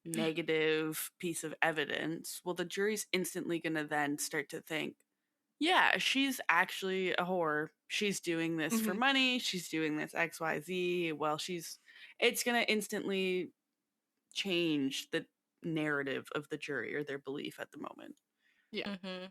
negative piece of evidence, well, the jury's instantly going to then start to think, yeah, she's actually a whore. She's doing this for money. She's doing this XYZ. Well, it's going to instantly change the narrative of the jury or their belief at the moment. yeah. Mm-hmm.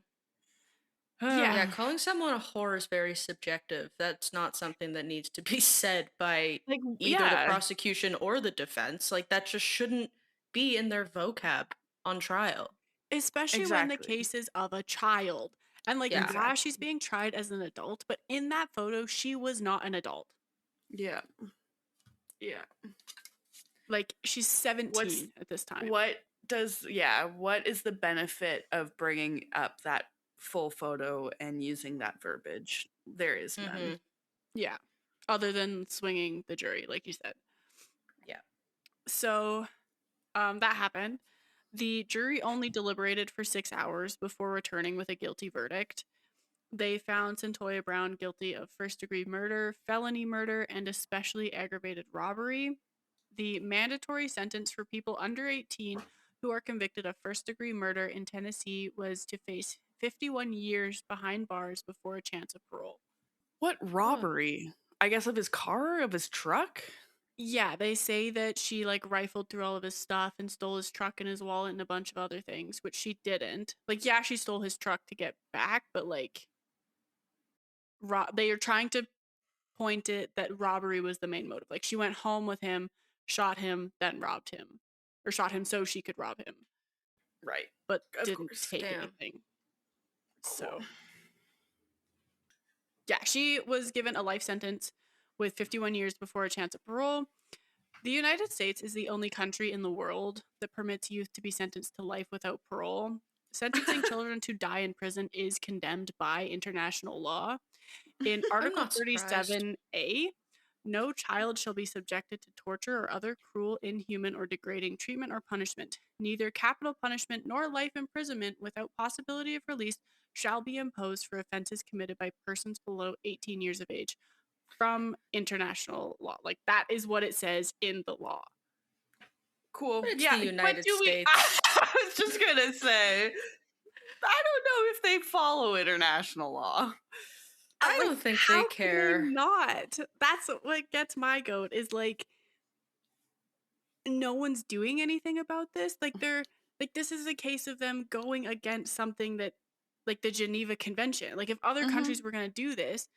Yeah. Yeah, calling someone a whore is very subjective. That's not something that needs to be said by Like, either the yeah, prosecution or the defense. Like, that just shouldn't be in their vocab on trial. Especially when the exactly. case is of a child. And, like, Yeah. yeah, she's being tried as an adult, but in that photo, she was not an adult. Yeah. Yeah. Like, she's 17 at this time. What is the benefit of bringing up that full photo and using that verbiage? There is none. Mm-hmm. Yeah. Other than swinging the jury, like you said. Yeah. So that happened. The jury only deliberated for 6 hours before returning with a guilty verdict. They found Cyntoia Brown guilty of first-degree murder, felony murder, and especially aggravated robbery. The mandatory sentence for people under 18 who are convicted of first-degree murder in Tennessee was to face 51 years behind bars before a chance of parole. What robbery? I guess of his car, of his truck? Yeah, they say that she like rifled through all of his stuff and stole his truck and his wallet and a bunch of other things, which she didn't. Like, yeah, she stole his truck to get back, but like, they are trying to point it that robbery was the main motive. Like, she went home with him, shot him, then robbed him, or shot him so she could rob him, Right. but Of didn't course. take Damn. anything. Cool. So, yeah, she was given a life sentence with 51 years before a chance of parole. The United States is the only country in the world that permits youth to be sentenced to life without parole. Sentencing children to die in prison is condemned by international law. In I'm Article not surprised. 37A, no child shall be subjected to torture or other cruel, inhuman, or degrading treatment or punishment. Neither capital punishment nor life imprisonment without possibility of release shall be imposed for offenses committed by persons below 18 years of age from international law. Like, that is what it says in the law. Cool. But it's Yeah, the but United do we? States. I was just gonna say, I don't know if they follow international law. I Like, don't think how they can care. not? That's what gets my goat, is like, no one's doing anything about this. Like, they're like, this is a case of them going against something that, like, the Geneva Convention. Like, if other countries were going to do this,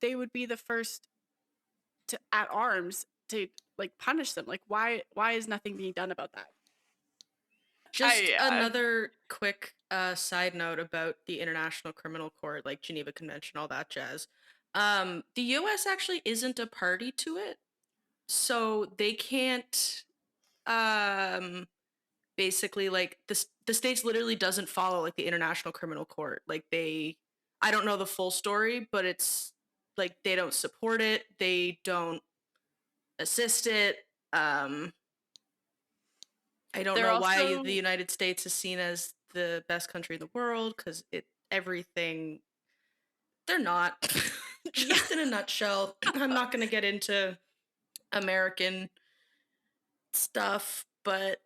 they would be the first to at arms to like punish them. Like, why is nothing being done about that? Just Yeah. another quick side note about the International Criminal Court, like Geneva Convention, all that jazz. The US actually isn't a party to it, so they can't basically, like, the states literally doesn't follow like the International Criminal Court. Like, I don't know the full story, but it's like they don't support it, they don't assist it. I don't They're know why also the United States is seen as the best country in the world, because everything they're not. yeah, Just in a nutshell, I'm not going to get into American stuff, but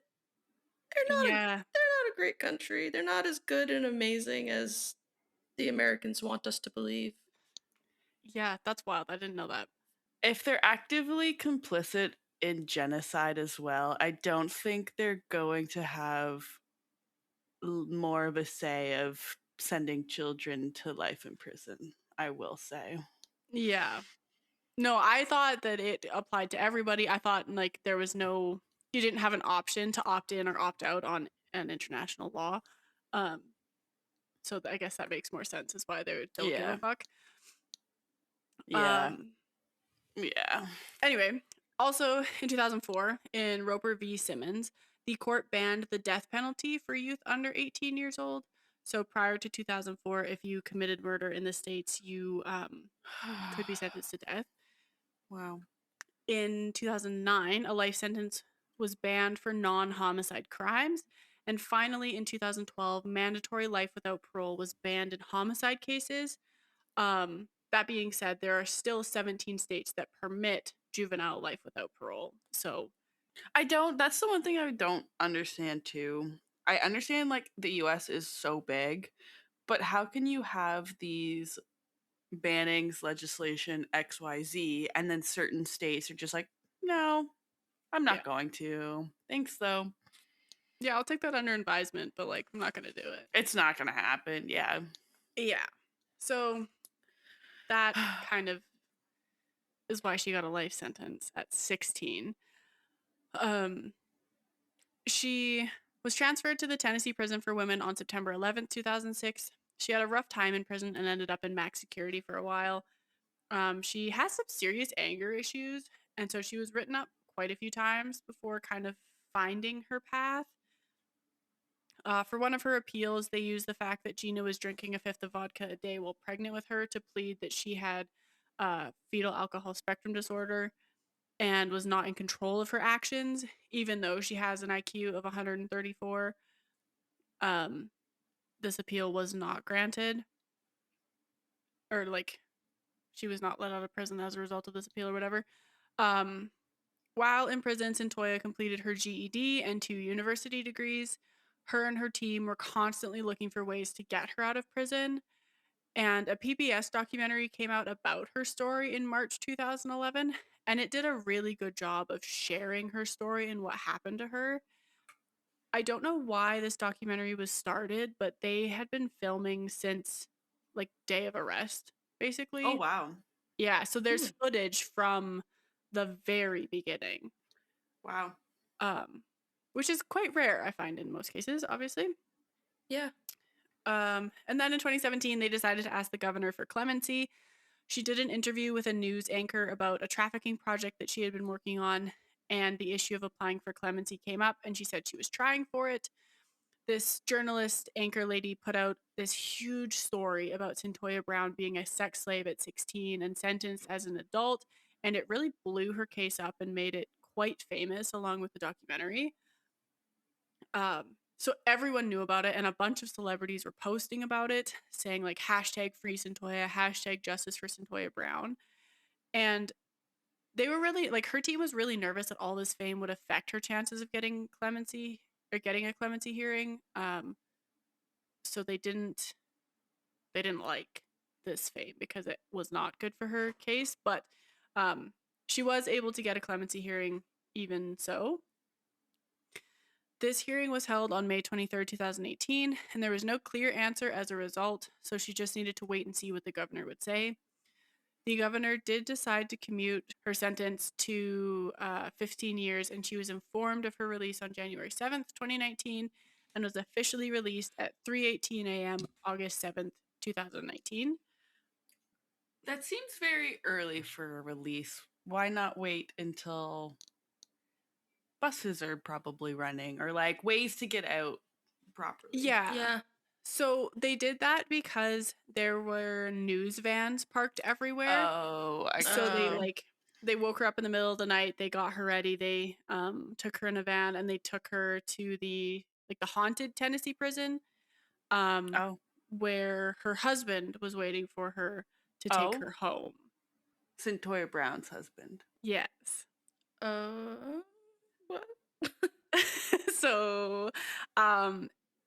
yeah, they're not a great country. They're not as good and amazing as the Americans want us to believe. yeah. That's wild. I didn't know that. If they're actively complicit in genocide as well, I don't think they're going to have more of a say of sending children to life in prison, I will say. Yeah. No, I thought that it applied to everybody. I thought like there was no, you didn't have an option to opt in or opt out on an international law. Um, so I guess that makes more sense is why they don't give a Yeah. fuck. Yeah. Um, Yeah. anyway, also in 2004 in Roper v. Simmons, the court banned the death penalty for youth under 18 years old. So prior to 2004, if you committed murder in the States, you could be sentenced to death. Wow. In 2009, a life sentence was banned for non-homicide crimes. And finally, in 2012, mandatory life without parole was banned in homicide cases. That being said, there are still 17 states that permit juvenile life without parole. So That's the one thing I don't understand too. I understand like the US is so big, but how can you have these bannings, legislation, XYZ, and then certain states are just like, no, I'm yeah, not going to. Thanks though. yeah, I'll take that under advisement, but like I'm not gonna do it. It's not gonna happen. Yeah. Yeah. So that kind of is why she got a life sentence at 16. Um, she was transferred to the Tennessee Prison for Women on September 11th, 2006. She had a rough time in prison and ended up in max security for a while. She has some serious anger issues, and so she was written up quite a few times before kind of finding her path. For one of her appeals, they used the fact that Gina was drinking a fifth of vodka a day while pregnant with her to plead that she had fetal alcohol spectrum disorder and was not in control of her actions, even though she has an IQ of 134. Um, this appeal was not granted. or like she was not let out of prison as a result of this appeal or whatever. While in prison, Cyntoia completed her GED and 2 university degrees. Her and her team were constantly looking for ways to get her out of prison. And a PBS documentary came out about her story in March 2011, and it did a really good job of sharing her story and what happened to her. I don't know why this documentary was started, but they had been filming since like day of arrest, Oh, basically. wow. Yeah, so there's footage from the very beginning. Wow. Which is quite rare, I find, in most cases, obviously. Yeah. And then in 2017, they decided to ask the governor for clemency. She did an interview with a news anchor about a trafficking project that she had been working on, and the issue of applying for clemency came up, and she said she was trying for it. This journalist anchor lady put out this huge story about Cyntoia Brown being a sex slave at 16 and sentenced as an adult, and it really blew her case up and made it quite famous along with the documentary. So everyone knew about it, and a bunch of celebrities were posting about it, saying like hashtag free Cyntoia, hashtag justice for Cyntoia Brown. And they were really like, her team was really nervous that all this fame would affect her chances of getting clemency or getting a clemency hearing. So they didn't like this fame because it was not good for her case, but she was able to get a clemency hearing even so. This hearing was held on May 23rd, 2018, and there was no clear answer as a result, so she just needed to wait and see what the governor would say. The governor did decide to commute her sentence to 15 years, and she was informed of her release on January 7th, 2019, and was officially released at 3:18 a.m. August 7th, 2019. That seems very early for a release. Why not wait until buses are probably running or like ways to get out properly? Yeah. So they did that because there were news vans parked everywhere. Oh, I So Oh. they woke her up in the middle of the night, they got her ready, they took her in a van and they took her to the haunted Tennessee prison, Oh. where her husband was waiting for her to take Oh. her home. Cyntoia Brown's husband. Yes. What? So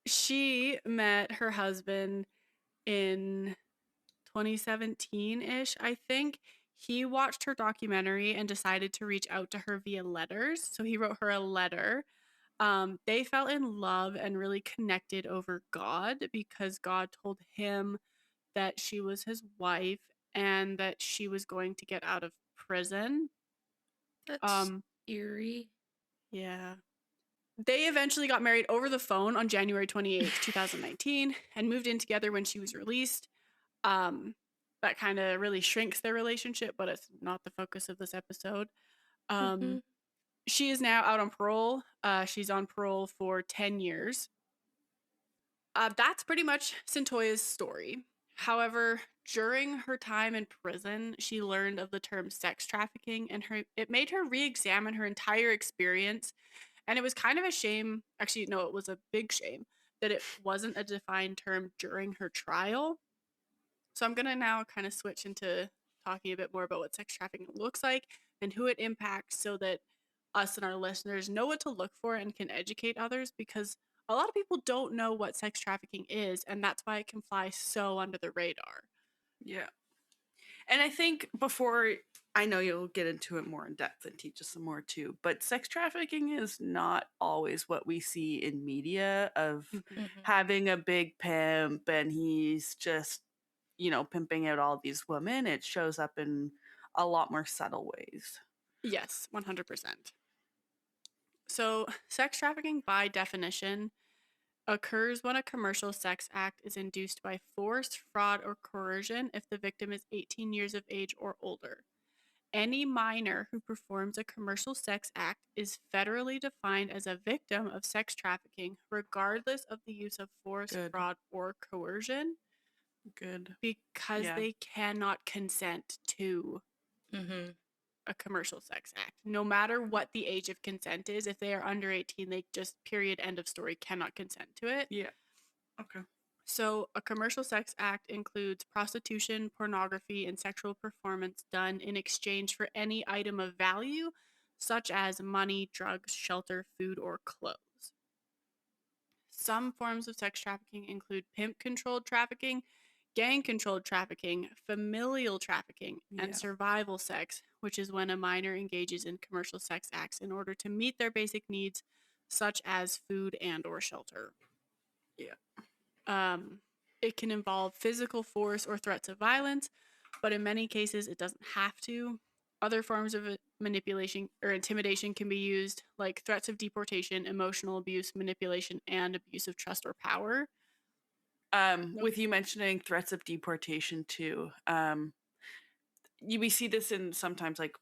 she met her husband in 2017-ish, I think. He watched her documentary and decided to reach out to her via letters. So he wrote her a letter. They fell in love and really connected over God because God told him that she was his wife and that she was going to get out of prison. That's eerie. Yeah. They eventually got married over the phone on January 28th, 2019, and moved in together when she was released. That kind of really shrinks their relationship, but it's not the focus of this episode. She is now out on parole. She's on parole for 10 years. That's pretty much Cyntoia's story. However, during her time in prison, she learned of the term sex trafficking, and it made her re-examine her entire experience. And it was kind of a shame, actually, no, it was a big shame that it wasn't a defined term during her trial. So I'm going to now kind of switch into talking a bit more about what sex trafficking looks like and who it impacts so that us and our listeners know what to look for and can educate others, because a lot of people don't know what sex trafficking is, and that's why it can fly so under the radar. Yeah. And I think before, I know you'll get into it more in depth and teach us some more too, but sex trafficking is not always what we see in media of having a big pimp and he's just, pimping out all these women. It shows up in a lot more subtle ways. Yes, 100%. So, sex trafficking, by definition, occurs when a commercial sex act is induced by force, fraud, or coercion if the victim is 18 years of age or older. Any minor who performs a commercial sex act is federally defined as a victim of sex trafficking, regardless of the use of force, Good. fraud, or coercion. Good. Because Yeah. they cannot consent to a commercial sex act. No matter what the age of consent is, if they are under 18, they just, period, end of story, cannot consent to it. Yeah. Okay. So, a commercial sex act includes prostitution, pornography, and sexual performance done in exchange for any item of value, such as money, drugs, shelter, food, or clothes. Some forms of sex trafficking include pimp controlled trafficking, gang controlled trafficking, familial trafficking, and Yeah. survival sex, which is when a minor engages in commercial sex acts in order to meet their basic needs, such as food and or shelter. Yeah. Um, it can involve physical force or threats of violence, but in many cases, it doesn't have to. Other forms of manipulation or intimidation can be used, like threats of deportation, emotional abuse, manipulation, and abuse of trust or power. Nope. With you mentioning threats of deportation too, we see this in sometimes like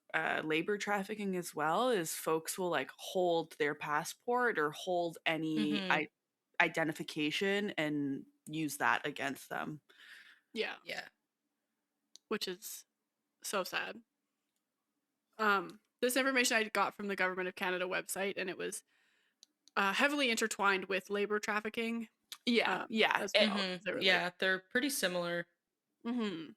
labor trafficking as well. Is folks will like hold their passport or hold any Mm-hmm. identification and use that against them. Yeah, Yeah. which is so sad. This information I got from the Government of Canada website, and it was heavily intertwined with labor trafficking Yeah, yeah, as well, Mm-hmm. because they were like, Yeah, they're pretty similar. mm-hmm.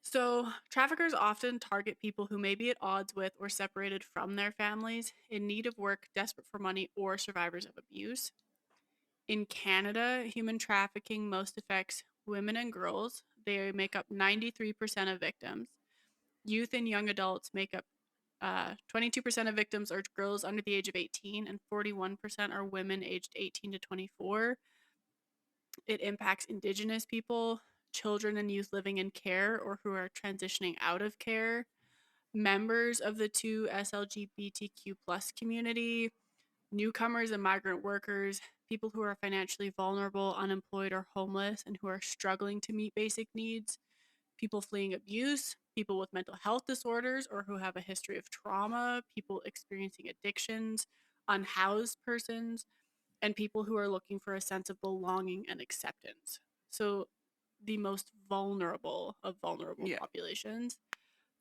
So, traffickers often target people who may be at odds with or separated from their families, in need of work, desperate for money, or survivors of abuse. In Canada, human trafficking most affects women and girls. They make up 93% of victims. Youth and young adults make up 22% of victims are girls under the age of 18, and 41% are women aged 18 to 24. It impacts Indigenous people, children and youth living in care or who are transitioning out of care, members of the two SLGBTQ plus community, newcomers and migrant workers, people who are financially vulnerable, unemployed, or homeless, and who are struggling to meet basic needs, people fleeing abuse, people with mental health disorders or who have a history of trauma, people experiencing addictions, unhoused persons, and people who are looking for a sense of belonging and acceptance. So, the most vulnerable of vulnerable yeah, populations.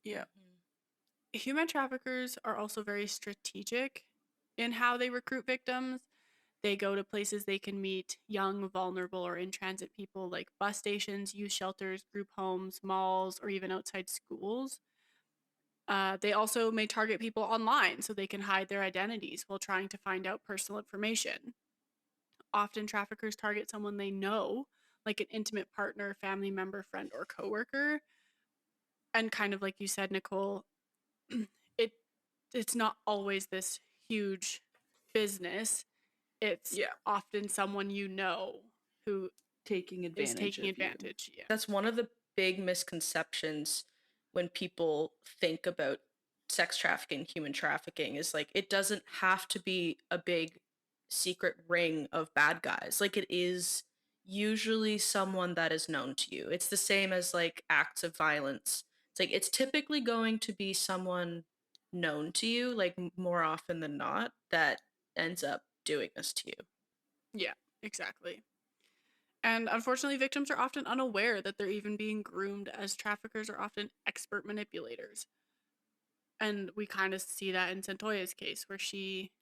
yeah, Mm-hmm. Human traffickers are also very strategic in how they recruit victims. They go to places they can meet young, vulnerable, or in transit people like bus stations, youth shelters, group homes, malls, or even outside schools. They also may target people online so they can hide their identities while trying to find out personal information. Often, traffickers target someone they know, like an intimate partner, family member, friend, or coworker. And kind of like you said, Nicole, it it's not always this huge business. It's yeah. often someone you know who Taking is advantage taking of you. advantage. Yeah. That's one of the big misconceptions when people think about sex trafficking, human trafficking, is like it doesn't have to be a big secret ring of bad guys. Like it is usually someone that is known to you. It's the same as like acts of violence. It's like it's typically going to be someone known to you, like more often than not, that ends up doing this to you. Yeah, exactly. And unfortunately, victims are often unaware that they're even being groomed, as traffickers are often expert manipulators. And we kind of see that in Cyntoia's case, where she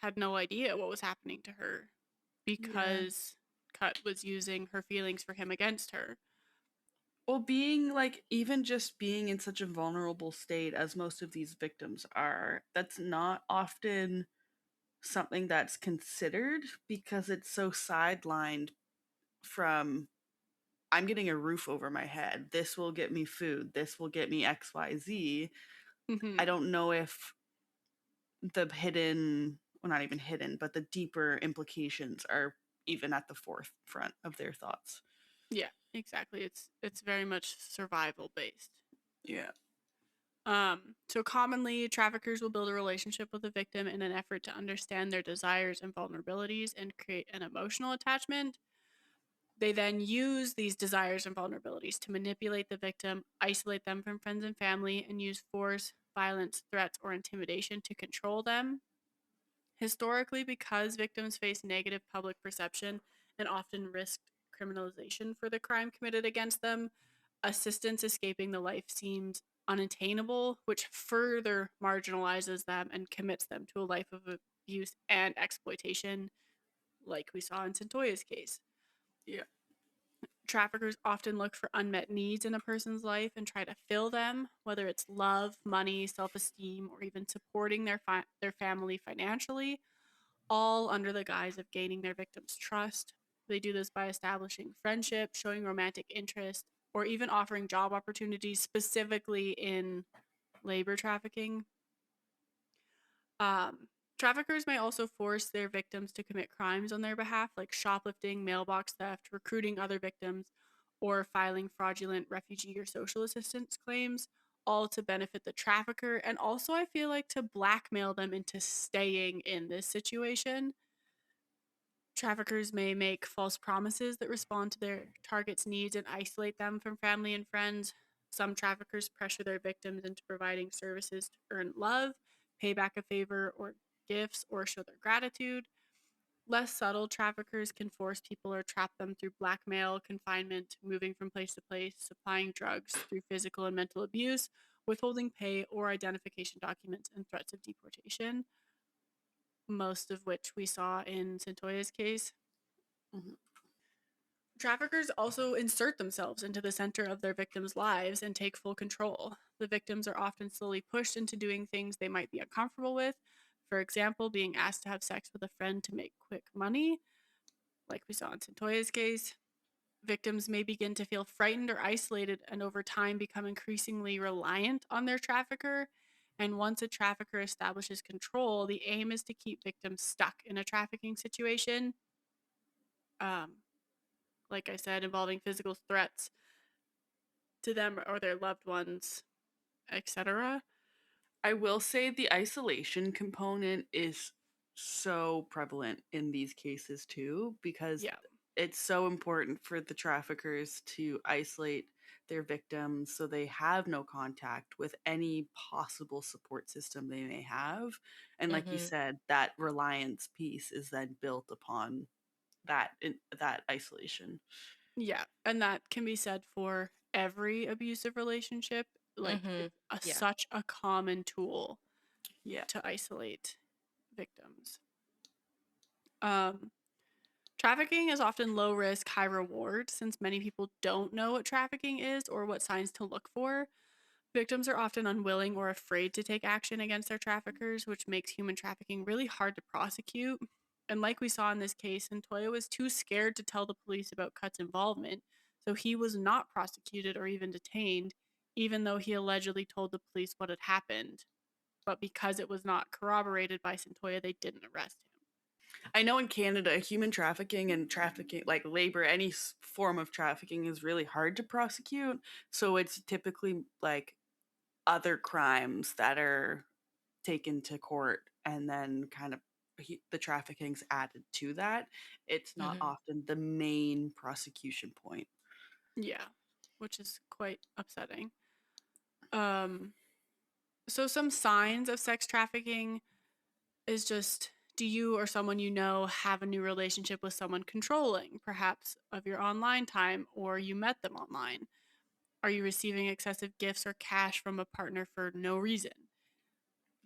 had no idea what was happening to her Yeah. because Cut was using her feelings for him against her. Well, being like, even just being in such a vulnerable state as most of these victims are, that's not often something that's considered because it's so sidelined from I'm getting a roof over my head. This will get me food. This will get me XYZ. I Hmm. don't know if the hidden, well, not even hidden, but the deeper implications are even at the forefront of their thoughts. Yeah, exactly. It's very much survival based. Yeah. So commonly, traffickers will build a relationship with the victim in an effort to understand their desires and vulnerabilities and create an emotional attachment. They then use these desires and vulnerabilities to manipulate the victim, isolate them from friends and family, and use force, violence, threats, or intimidation to control them. Historically, because victims face negative public perception and often risked criminalization for the crime committed against them, assistance escaping the life seems unattainable, which further marginalizes them and commits them to a life of abuse and exploitation, like we saw in Cyntoia's case. Yeah. Traffickers often look for unmet needs in a person's life and try to fill them, whether it's love, money, self-esteem, or even supporting their family financially, all under the guise of gaining their victim's trust. They do this by establishing friendship, showing romantic interest, or even offering job opportunities, specifically in labor trafficking. Um, Traffickers may also force their victims to commit crimes on their behalf, like shoplifting, mailbox theft, recruiting other victims, or filing fraudulent refugee or social assistance claims, all to benefit the trafficker. And also, I feel like to blackmail them into staying in this situation. Traffickers may make false promises that respond to their target's needs and isolate them from family and friends. Some traffickers pressure their victims into providing services to earn love, pay back a favor or gifts, or show their gratitude. Less subtle traffickers can force people or trap them through blackmail, confinement, moving from place to place, supplying drugs through physical and mental abuse, withholding pay or identification documents, and threats of deportation, most of which we saw in Cyntoia's case. Mhm. Traffickers also insert themselves into the center of their victims' lives and take full control. The victims are often slowly pushed into doing things they might be uncomfortable with. For example, being asked to have sex with a friend to make quick money, like we saw in Cyntoia's case. Victims may begin to feel frightened or isolated and over time become increasingly reliant on their trafficker. And once a trafficker establishes control, the aim is to keep victims stuck in a trafficking situation. Um, like I said, involving physical threats to them or their loved ones, etc. I will say the isolation component is so prevalent in these cases too, because Yeah. it's so important for the traffickers to isolate their victims so they have no contact with any possible support system they may have. And like you Mm-hmm. said, that reliance piece is then built upon that isolation. Yeah. And that can be said for every abusive relationship. Like Mm-hmm. it's Yeah. such a common tool Yeah. to isolate victims. Um, Trafficking is often low risk, high reward since many people don't know what trafficking is or what signs to look for. Victims are often unwilling or afraid to take action against their traffickers, which makes human trafficking really hard to prosecute. And like we saw in this case, Cyntoia was too scared to tell the police about Cut's involvement, so he was not prosecuted or even detained, even though he allegedly told the police what had happened. But because it was not corroborated by Cyntoia, they didn't arrest him. I know in Canada, human trafficking and trafficking, like labor, any form of trafficking is really hard to prosecute. So it's typically like other crimes that are taken to court and then kind of the trafficking's added to that. It's not Mm-hmm. often the main prosecution point. Yeah, which is quite upsetting. Um, so some signs of sex trafficking is just, do you or someone you know have a new relationship with someone controlling, perhaps of your online time, or you met them online? Are you receiving excessive gifts or cash from a partner for no reason?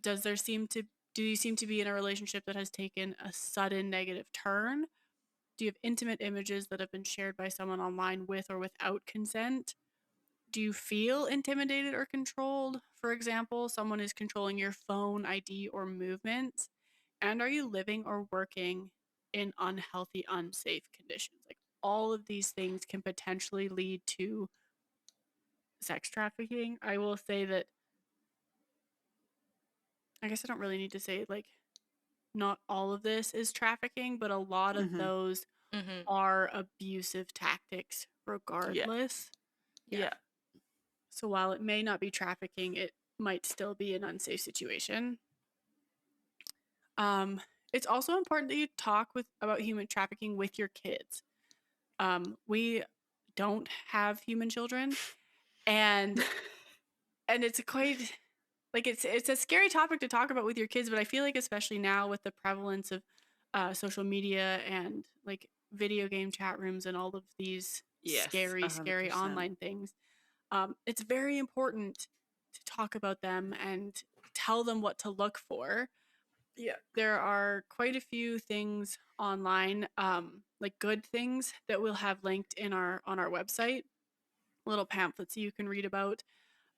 Does there seem to do you seem to be in a relationship that has taken a sudden negative turn? Do you have intimate images that have been shared by someone online with or without consent? Do you feel intimidated or controlled? For example, someone is controlling your phone, ID, or movements. And are you living or working in unhealthy, unsafe conditions? Like all of these things can potentially lead to sex trafficking. I will say that, I guess I don't really need to say like not all of this is trafficking, but a lot of Hmm. those Mm-hmm. are abusive tactics Yeah. regardless. Yeah. Yeah. So while it may not be trafficking, it might still be an unsafe situation. Um, it's also important that you talk about human trafficking with your kids. We don't have human children, and it's quite like it's a scary topic to talk about with your kids. But I feel like especially now with the prevalence of social media and like video game chat rooms and all of these Yes, scary 100%. online things, it's very important to talk about them and tell them what to look for. Yeah. There are quite a few things online, like good things that we'll have linked in our on our website, little pamphlets you can read about.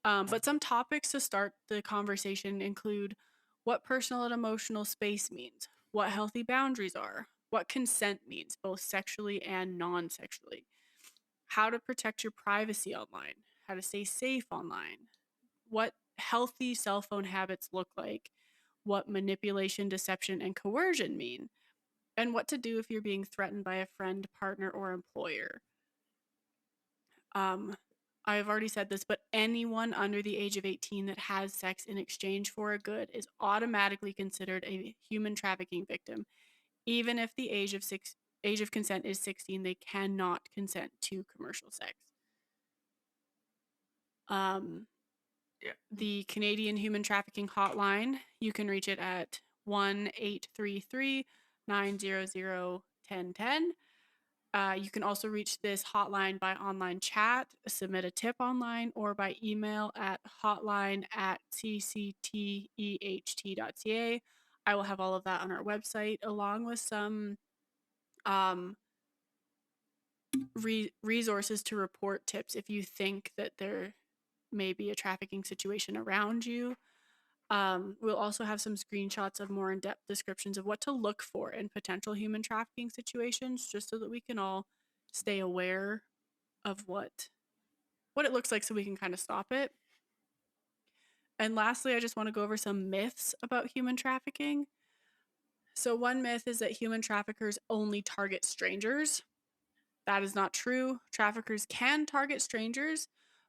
But some topics to start the conversation include what personal and emotional space means, what healthy boundaries are, what consent means, both sexually and non sexually, how to protect your privacy online, how to stay safe online, what healthy cell phone habits look like, what manipulation, deception, and coercion mean, and what to do if you're being threatened by a friend, partner, or employer. Um, I've already said this, but anyone under the age of 18 that has sex in exchange for a good is automatically considered a human trafficking victim. Even if the age of consent is 16, they cannot consent to commercial sex. Yeah. The Canadian Human Trafficking Hotline, you can reach it at 1-833-900-1010. You can also reach this hotline by online chat, submit a tip online, or by email at hotline@ccteht.ca. I will have all of that on our website, along with some resources to report tips if you think that there may be a trafficking situation around you. We'll also have some screenshots of more in-depth descriptions of what to look for in potential human trafficking situations, just so that we can all stay aware of what it looks like so we can kind of stop it. And lastly, I just want to go over some myths about human trafficking. So one myth is that human traffickers only target strangers. That is not true. Traffickers can target strangers,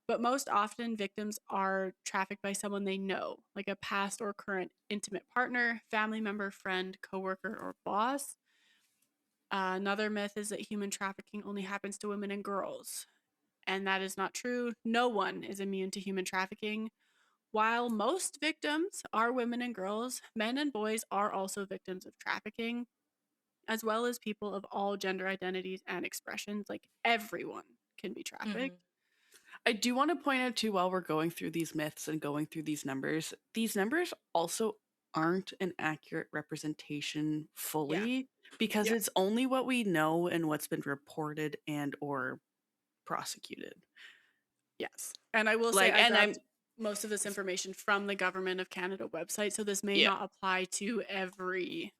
but most often victims are trafficked by someone they know, like a past or current intimate partner, family member, friend, coworker, or boss. Another myth is that human trafficking only happens to women and girls, and that is not true. No one is immune to human trafficking. While most victims are women and girls, men and boys are also victims of trafficking, as well as people of all gender identities and expressions. Like everyone can be trafficked. I do want to point out too, while we're going through these myths and going through these numbers also aren't an accurate representation fully, because Yeah. it's only what we know and what's been reported and or prosecuted. Yes. And I will say Like, I and grabbed most of this information from the Government of Canada website, so this may Yeah. not apply to every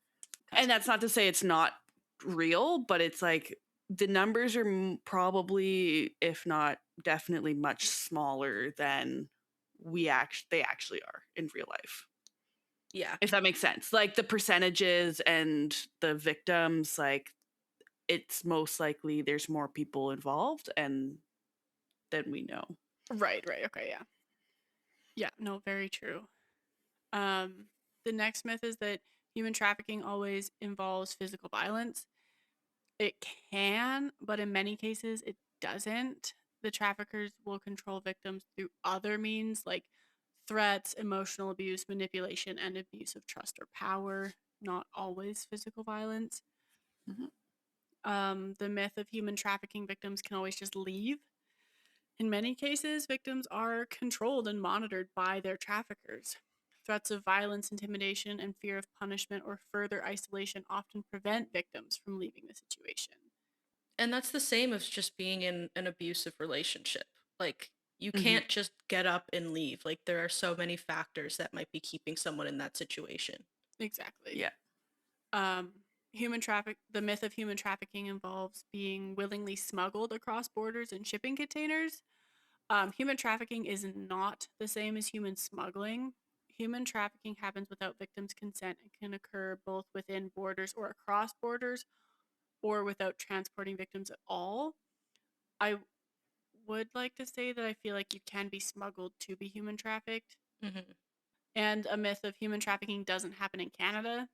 and that's not to say it's not real, but it's like the numbers are probably, if not definitely, much smaller than they actually are in real life. Yeah. If that makes sense. Like the percentages and the victims, like it's most likely there's more people involved and than we know. Right, okay, yeah. Yeah, no, very true. The next myth is that human trafficking always involves physical violence. It can, but in many cases it doesn't. The traffickers will control victims through other means like threats, emotional abuse, manipulation, and abuse of trust or power, not always physical violence. The myth of human trafficking victims can always just leave. In many cases, victims are controlled and monitored by their traffickers. Threats of violence, intimidation, and fear of punishment or further isolation often prevent victims from leaving the situation. And that's the same as just being in an abusive relationship. Like, you Mhm. can't just get up and leave. Like, there are so many factors that might be keeping someone in that situation. Exactly. Yeah. The myth of human trafficking involves being willingly smuggled across borders in shipping containers. Human trafficking is not the same as human smuggling. Human trafficking happens without victims' consent and can occur both within borders or across borders, or without transporting victims at all. I would like to say that I feel like you can be smuggled to be human trafficked. Mm-hmm. And a myth of human trafficking doesn't happen in Canada.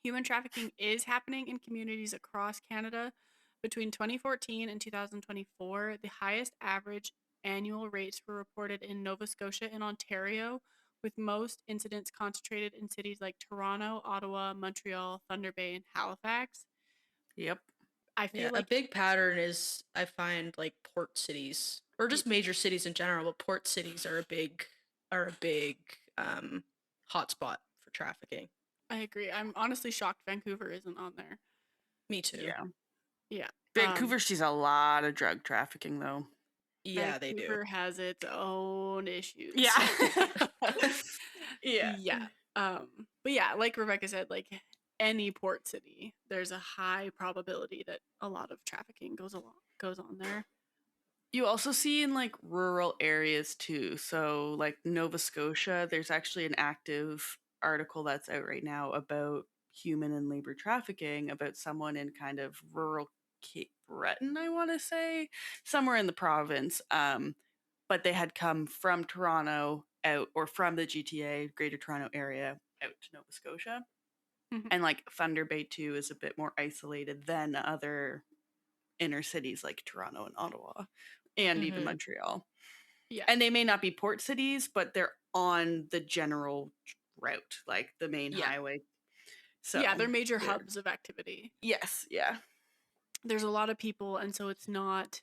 Human trafficking is happening in communities across Canada. Between 2014 and 2024, the highest average annual rates were reported in Nova Scotia and Ontario, with most incidents concentrated in cities like Toronto, Ottawa, Montreal, Thunder Bay, and Halifax. Yep. I Yeah, feel a like big pattern is I find like port cities or just major cities in general, but port cities are a big hotspot for trafficking. I agree. I'm honestly shocked Vancouver isn't on there. Me too. Yeah. Yeah. Vancouver sees a lot of drug trafficking, though. Yeah, they do. Vancouver has its own issues. Yeah. Yeah. Yeah. But yeah, like Rebecca said, like any port city, there's a high probability that a lot of trafficking goes on there. You also see in like rural areas too. So, like Nova Scotia, there's actually an active article that's out right now about human and labor trafficking, about someone in kind of rural Cape Breton, I want to say, somewhere in the province. But they had come from Toronto out, or from the GTA, Greater Toronto Area, out to Nova Scotia. Mhm. And like Thunder Bay too is a bit more isolated than other inner cities like Toronto and Ottawa and even Mhm. Montreal. Yeah. And they may not be port cities, but they're on the general route, like the main Yeah. highway. So yeah, they're major hubs of activity. Yes, yeah. There's a lot of people, and so it's not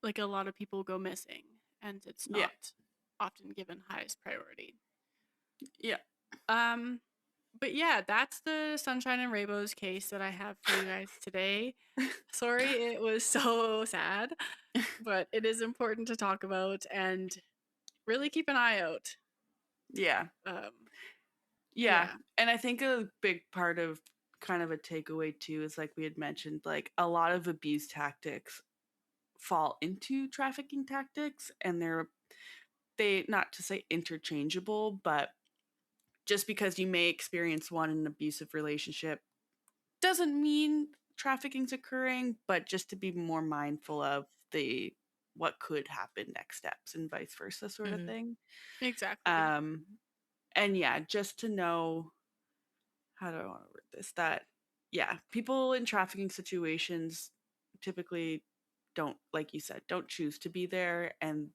like a lot of people go missing, and it's Yeah. not often given highest priority. Yeah. But yeah, that's the Sunshine and Rainbows case that I have for you guys today. Sorry, it was so sad, but it is important to talk about and really keep an eye out. Yeah. Yeah. Yeah. And I think a big part of kind of a takeaway too is like we had mentioned, like a lot of abuse tactics fall into trafficking tactics, and they not to say interchangeable, but just because you may experience one in an abusive relationship doesn't mean trafficking's occurring, but just to be more mindful of the what could happen next steps and vice versa sort of Mhm. thing. Exactly. And yeah, just to know, how do I want to word this, that yeah, people in trafficking situations typically don't, like you said, don't choose to be there, and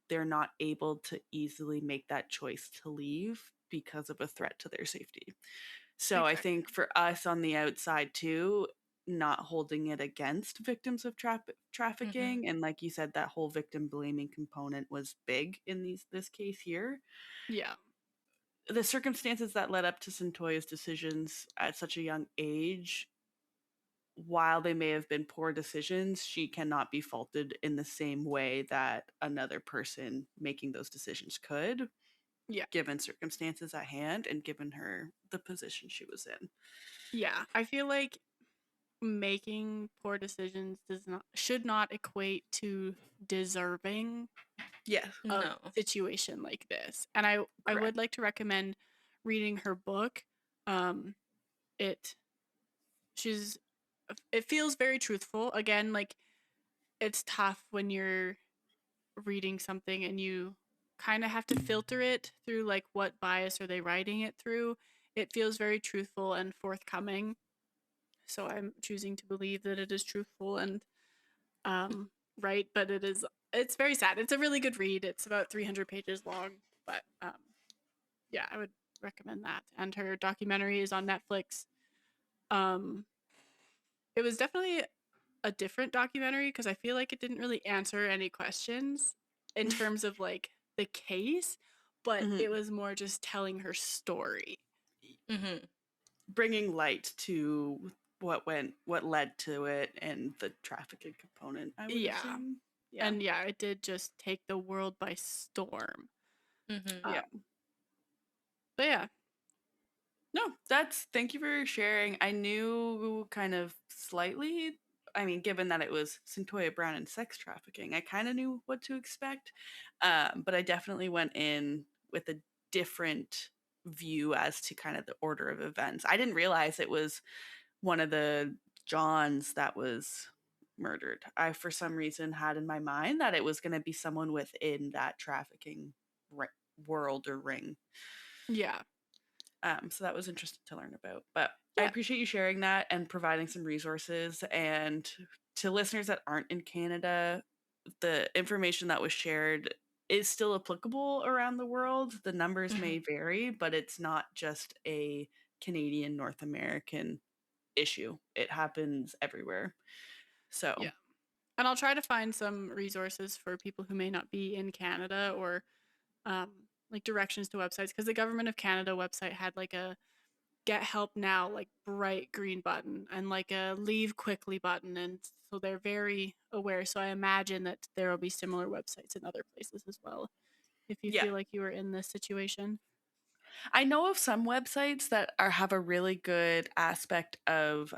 they're not able to easily make that choice to leave because of a threat to their safety. So I Exactly. think for us on the outside too, not holding it against victims of trafficking, and like you said, that whole victim blaming component was big in this case here. Yeah. The circumstances that led up to Cyntoia's decisions at such a young age, while they may have been poor decisions, she cannot be faulted in the same way that another person making those decisions could, Yeah. given circumstances at hand and given her the position she was in. Yeah. I feel like making poor decisions should not equate to deserving Yeah, of No. a situation like this. And I correct. would like to recommend reading her book. It she's it feels very truthful. Again, like it's tough when you're reading something and you kind of have to filter it through like what bias are they writing it through. It feels very truthful and forthcoming. So I'm choosing to believe that it is truthful and right, but it's very sad. It's a really good read. It's about 300 pages long, but yeah, I would recommend that. And her documentary is on Netflix. Um it was definitely a different documentary because I feel like it didn't really answer any questions in terms of like the case, but Mhm. it was more just telling her story. Mhm. Bringing light to what led to it, and the trafficking component, I would Yeah. assume. Yeah. And yeah, it did just take the world by storm. Mhm. Yeah. But yeah. No, thank you for sharing. I knew kind of slightly, I mean, given that it was Cyntoia Brown and sex trafficking, I kind of knew what to expect. But I definitely went in with a different view as to kind of the order of events. I didn't realize it was one of the Johns that was murdered. I, for some reason, had in my mind that it was going to be someone within that trafficking world or ring. Yeah. So that was interesting to learn about. But I Yeah. appreciate you sharing that and providing some resources. And to listeners that aren't in Canada, the information that was shared is still applicable around the world. The numbers may vary, but it's not just a Canadian, North American issue. It happens everywhere. So, Yeah. And I'll try to find some resources for people who may not be in Canada or like directions to websites because the Government of Canada website had like a get help now, like bright green button and like a leave quickly button. And so they're very aware. So I imagine that there will be similar websites in other places as well if you Yeah. feel like you were in this situation. I know of some websites that have a really good aspect of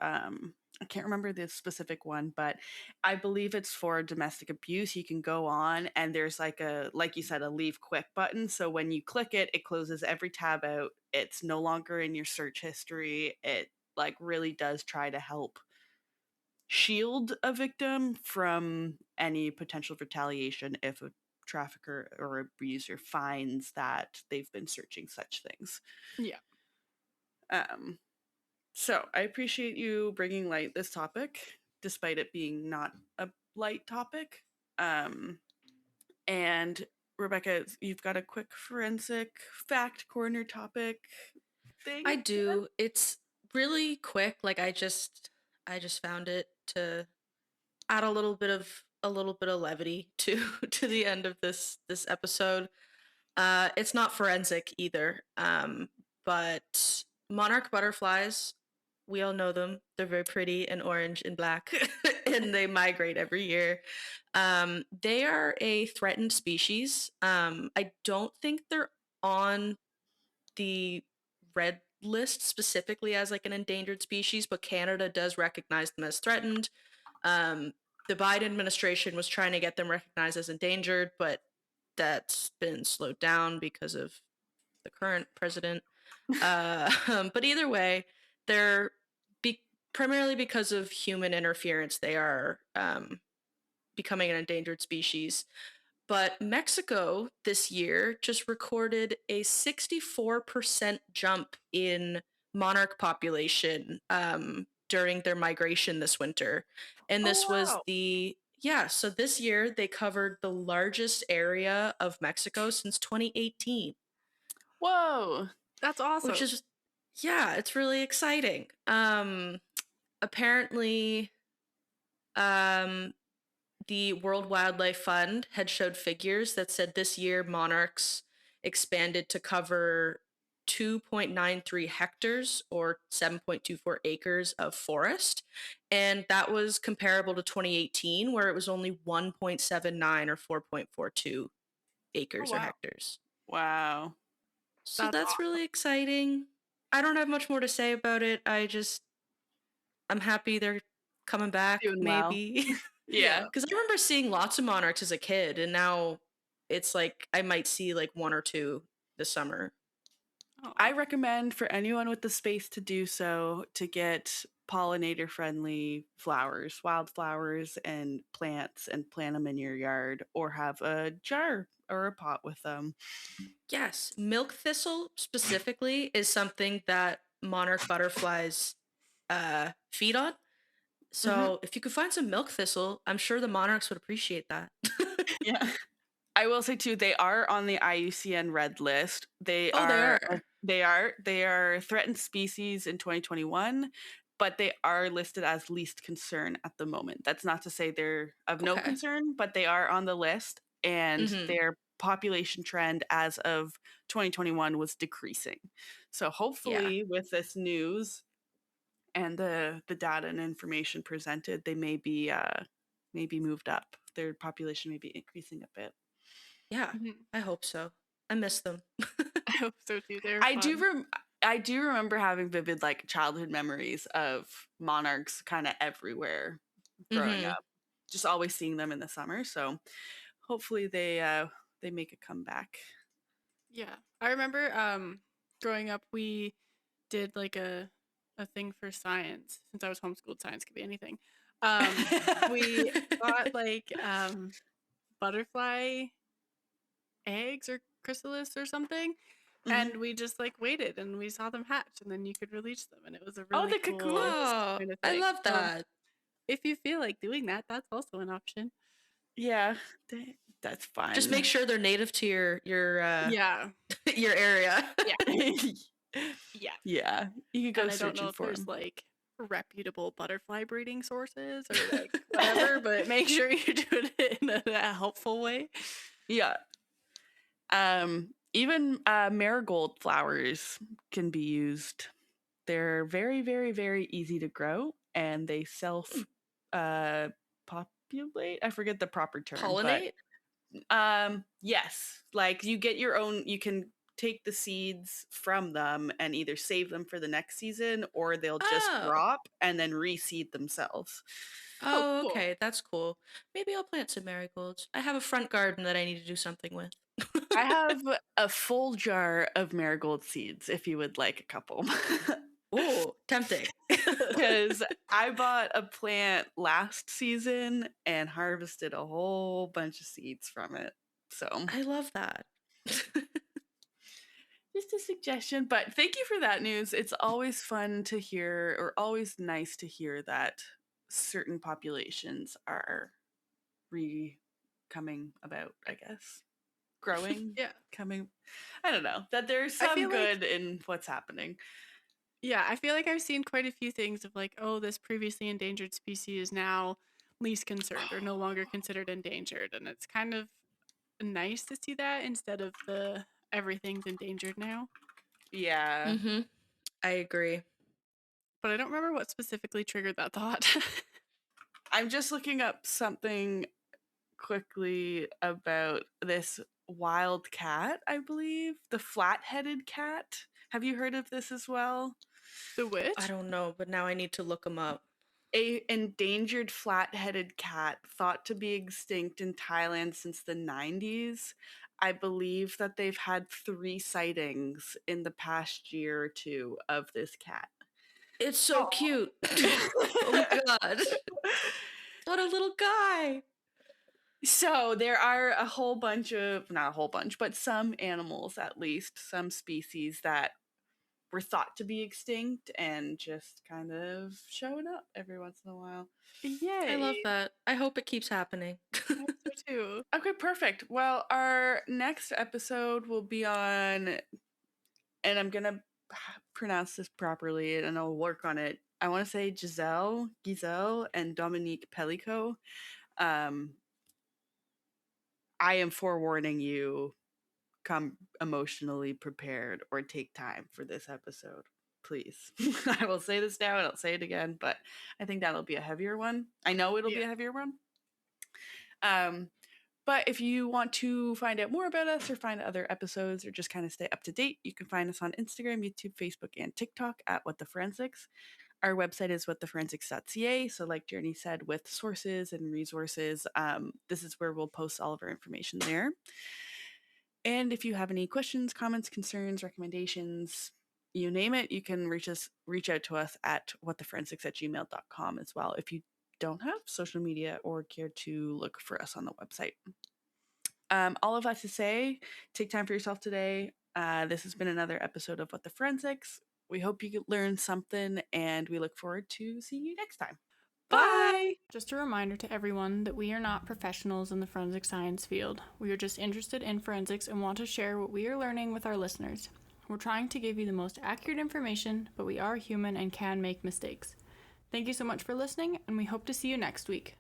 I can't remember the specific one, but I believe it's for domestic abuse. You can go on and there's like you said, a leave quick button. So when you click it, it closes every tab out. It's no longer in your search history. It like really does try to help shield a victim from any potential retaliation if a trafficker or abuser finds that they've been searching such things. Yeah. Um, so I appreciate you bringing light this topic, despite it being not a light topic. And Rebecca, you've got a quick forensic fact corner topic thing. I do. It's really quick. Like I just found it to add a little bit of levity to to the end of this episode. It's not forensic either. But monarch butterflies, we all know them. They're very pretty and orange and black, and they migrate every year. They are a threatened species. I don't think they're on the red list specifically as like an endangered species, but Canada does recognize them as threatened. Um, the Biden administration was trying to get them recognized as endangered, but that's been slowed down because of the current president. But either way, they're primarily because of human interference. They are becoming an endangered species. But Mexico this year just recorded a 64% jump in monarch population during their migration this winter. And Oh, this was wow. so this year they covered the largest area of Mexico since 2018, Whoa. That's awesome. which is, yeah, it's really exciting. Apparently, um, the World Wildlife Fund had showed figures that said this year monarchs expanded to cover 2.93 hectares or 7.24 acres of forest. And that was comparable to 2018, where it was only 1.79 or 4.42 Oh, acres or wow. hectares. Wow. So That's that's awesome. really exciting. I don't have much more to say about it. I'm happy they're coming back, Doing well. maybe. Yeah. Because I remember seeing lots of monarchs as a kid, and now it's like I might see like one or two this summer. I recommend for anyone with the space to do so to get pollinator friendly flowers, wildflowers and plants, and plant them in your yard or have a jar or a pot with them. Yes, milk thistle specifically is something that monarch butterflies feed on. Mhm. So if you could find some milk thistle, I'm sure the monarchs would appreciate that. Yeah. I will say too, they are on the IUCN Red List. They Oh, they are are. they are threatened species in 2021, but they are listed as least concern at the moment. That's not to say they're of no Okay. concern, but they are on the list, and Mm-hmm. their population trend as of 2021 was decreasing. So Yeah. hopefully with this news and the data and information presented, they may be moved up. Their population may be increasing a bit. Yeah. Mhm. I hope so. I miss them. I hope so too. They're I do fun. I do remember having vivid like childhood memories of monarchs kind of everywhere growing Mm-hmm. up. Just always seeing them in the summer, so hopefully they make a comeback. Yeah. I remember growing up we did like a thing for science. Since I was homeschooled, science could be anything. We got like butterfly eggs or chrysalis or something, Mhm. and we just like waited and we saw them hatch and then you could release them, and it was a Oh, really the cool cocoons. Oh, kind of I thing. love So that. if you feel like doing that, that's also an option. Yeah, that's Just make fun. sure they're native to your Yeah. your area. Yeah. Yeah. Yeah, you could go And I don't searching know if for there's them. like reputable butterfly breeding sources or like whatever, but make sure you're doing it in a helpful way. Yeah. Even marigold flowers can be used They're very, very, very easy to grow, and they self populate. I forget the proper term, but Pollinate? yes, like you get your own, you can take the seeds from them and either save them for the next season, or they'll just Oh. drop and then reseed themselves. Oh, Oh, cool. okay. That's cool. Maybe I'll plant some marigolds. I have a front garden that I need to do something with. I have a full jar of marigold seeds if you would like a couple. Ooh, tempting. Because I bought a plant last season and harvested a whole bunch of seeds from it. So I love that. just a suggestion, but thank you for that news. It's always fun to hear, or always nice to hear, that certain populations are coming about, I guess. Growing, Yeah. coming. I don't know. That there's I some feel like- good in what's happening. Yeah, I feel like I've seen quite a few things of like, oh, this previously endangered species is now least concerned or no longer considered endangered. And it's kind of nice to see that instead of the everything's endangered now. Yeah. Mm-hmm. I agree. But I don't remember what specifically triggered that thought. I'm just looking up something quickly about this wild cat, I believe. The flat-headed cat. Have you heard of this as well? The which? I don't know, but now I need to look them up. A endangered flat-headed cat thought to be extinct in Thailand since the 90s. I believe that they've had 3 sightings in the past year or two of this cat. It's so cute. Oh my god. What a little guy. So there are a whole bunch of, not a whole bunch, but some animals, at least some species, that were thought to be extinct and just kind of showing up every once in a while. Yay. I love that. I hope it keeps happening. I hope so too. Okay, perfect. Well, our next episode will be on, and I'm gonna pronounce this properly and I'll work on it. I want to say Giselle, and Dominique Pellico. I am forewarning you, come emotionally prepared or take time for this episode, please. I will say this now and I'll say it again, but I think that'll be a heavier one. I know it'll be a heavier one. But if you want to find out more about us or find other episodes or just kind of stay up to date, you can find us on Instagram, YouTube, Facebook, and TikTok at What the Forensics. Our website is whattheforensics.ca. So, like Journey said, with sources and resources, this is where we'll post all of our information there. And if you have any questions, comments, concerns, recommendations, you name it, you can reach out to us at whattheforensics@gmail.com as well if you don't have social media or care to look for us on the website. All of that to say, take time for yourself today. This has been another episode of What the Forensics. We hope you learned something, and we look forward to seeing you next time. Bye! Just a reminder to everyone that we are not professionals in the forensic science field. We are just interested in forensics and want to share what we are learning with our listeners. We're trying to give you the most accurate information, but we are human and can make mistakes. Thank you so much for listening, and we hope to see you next week.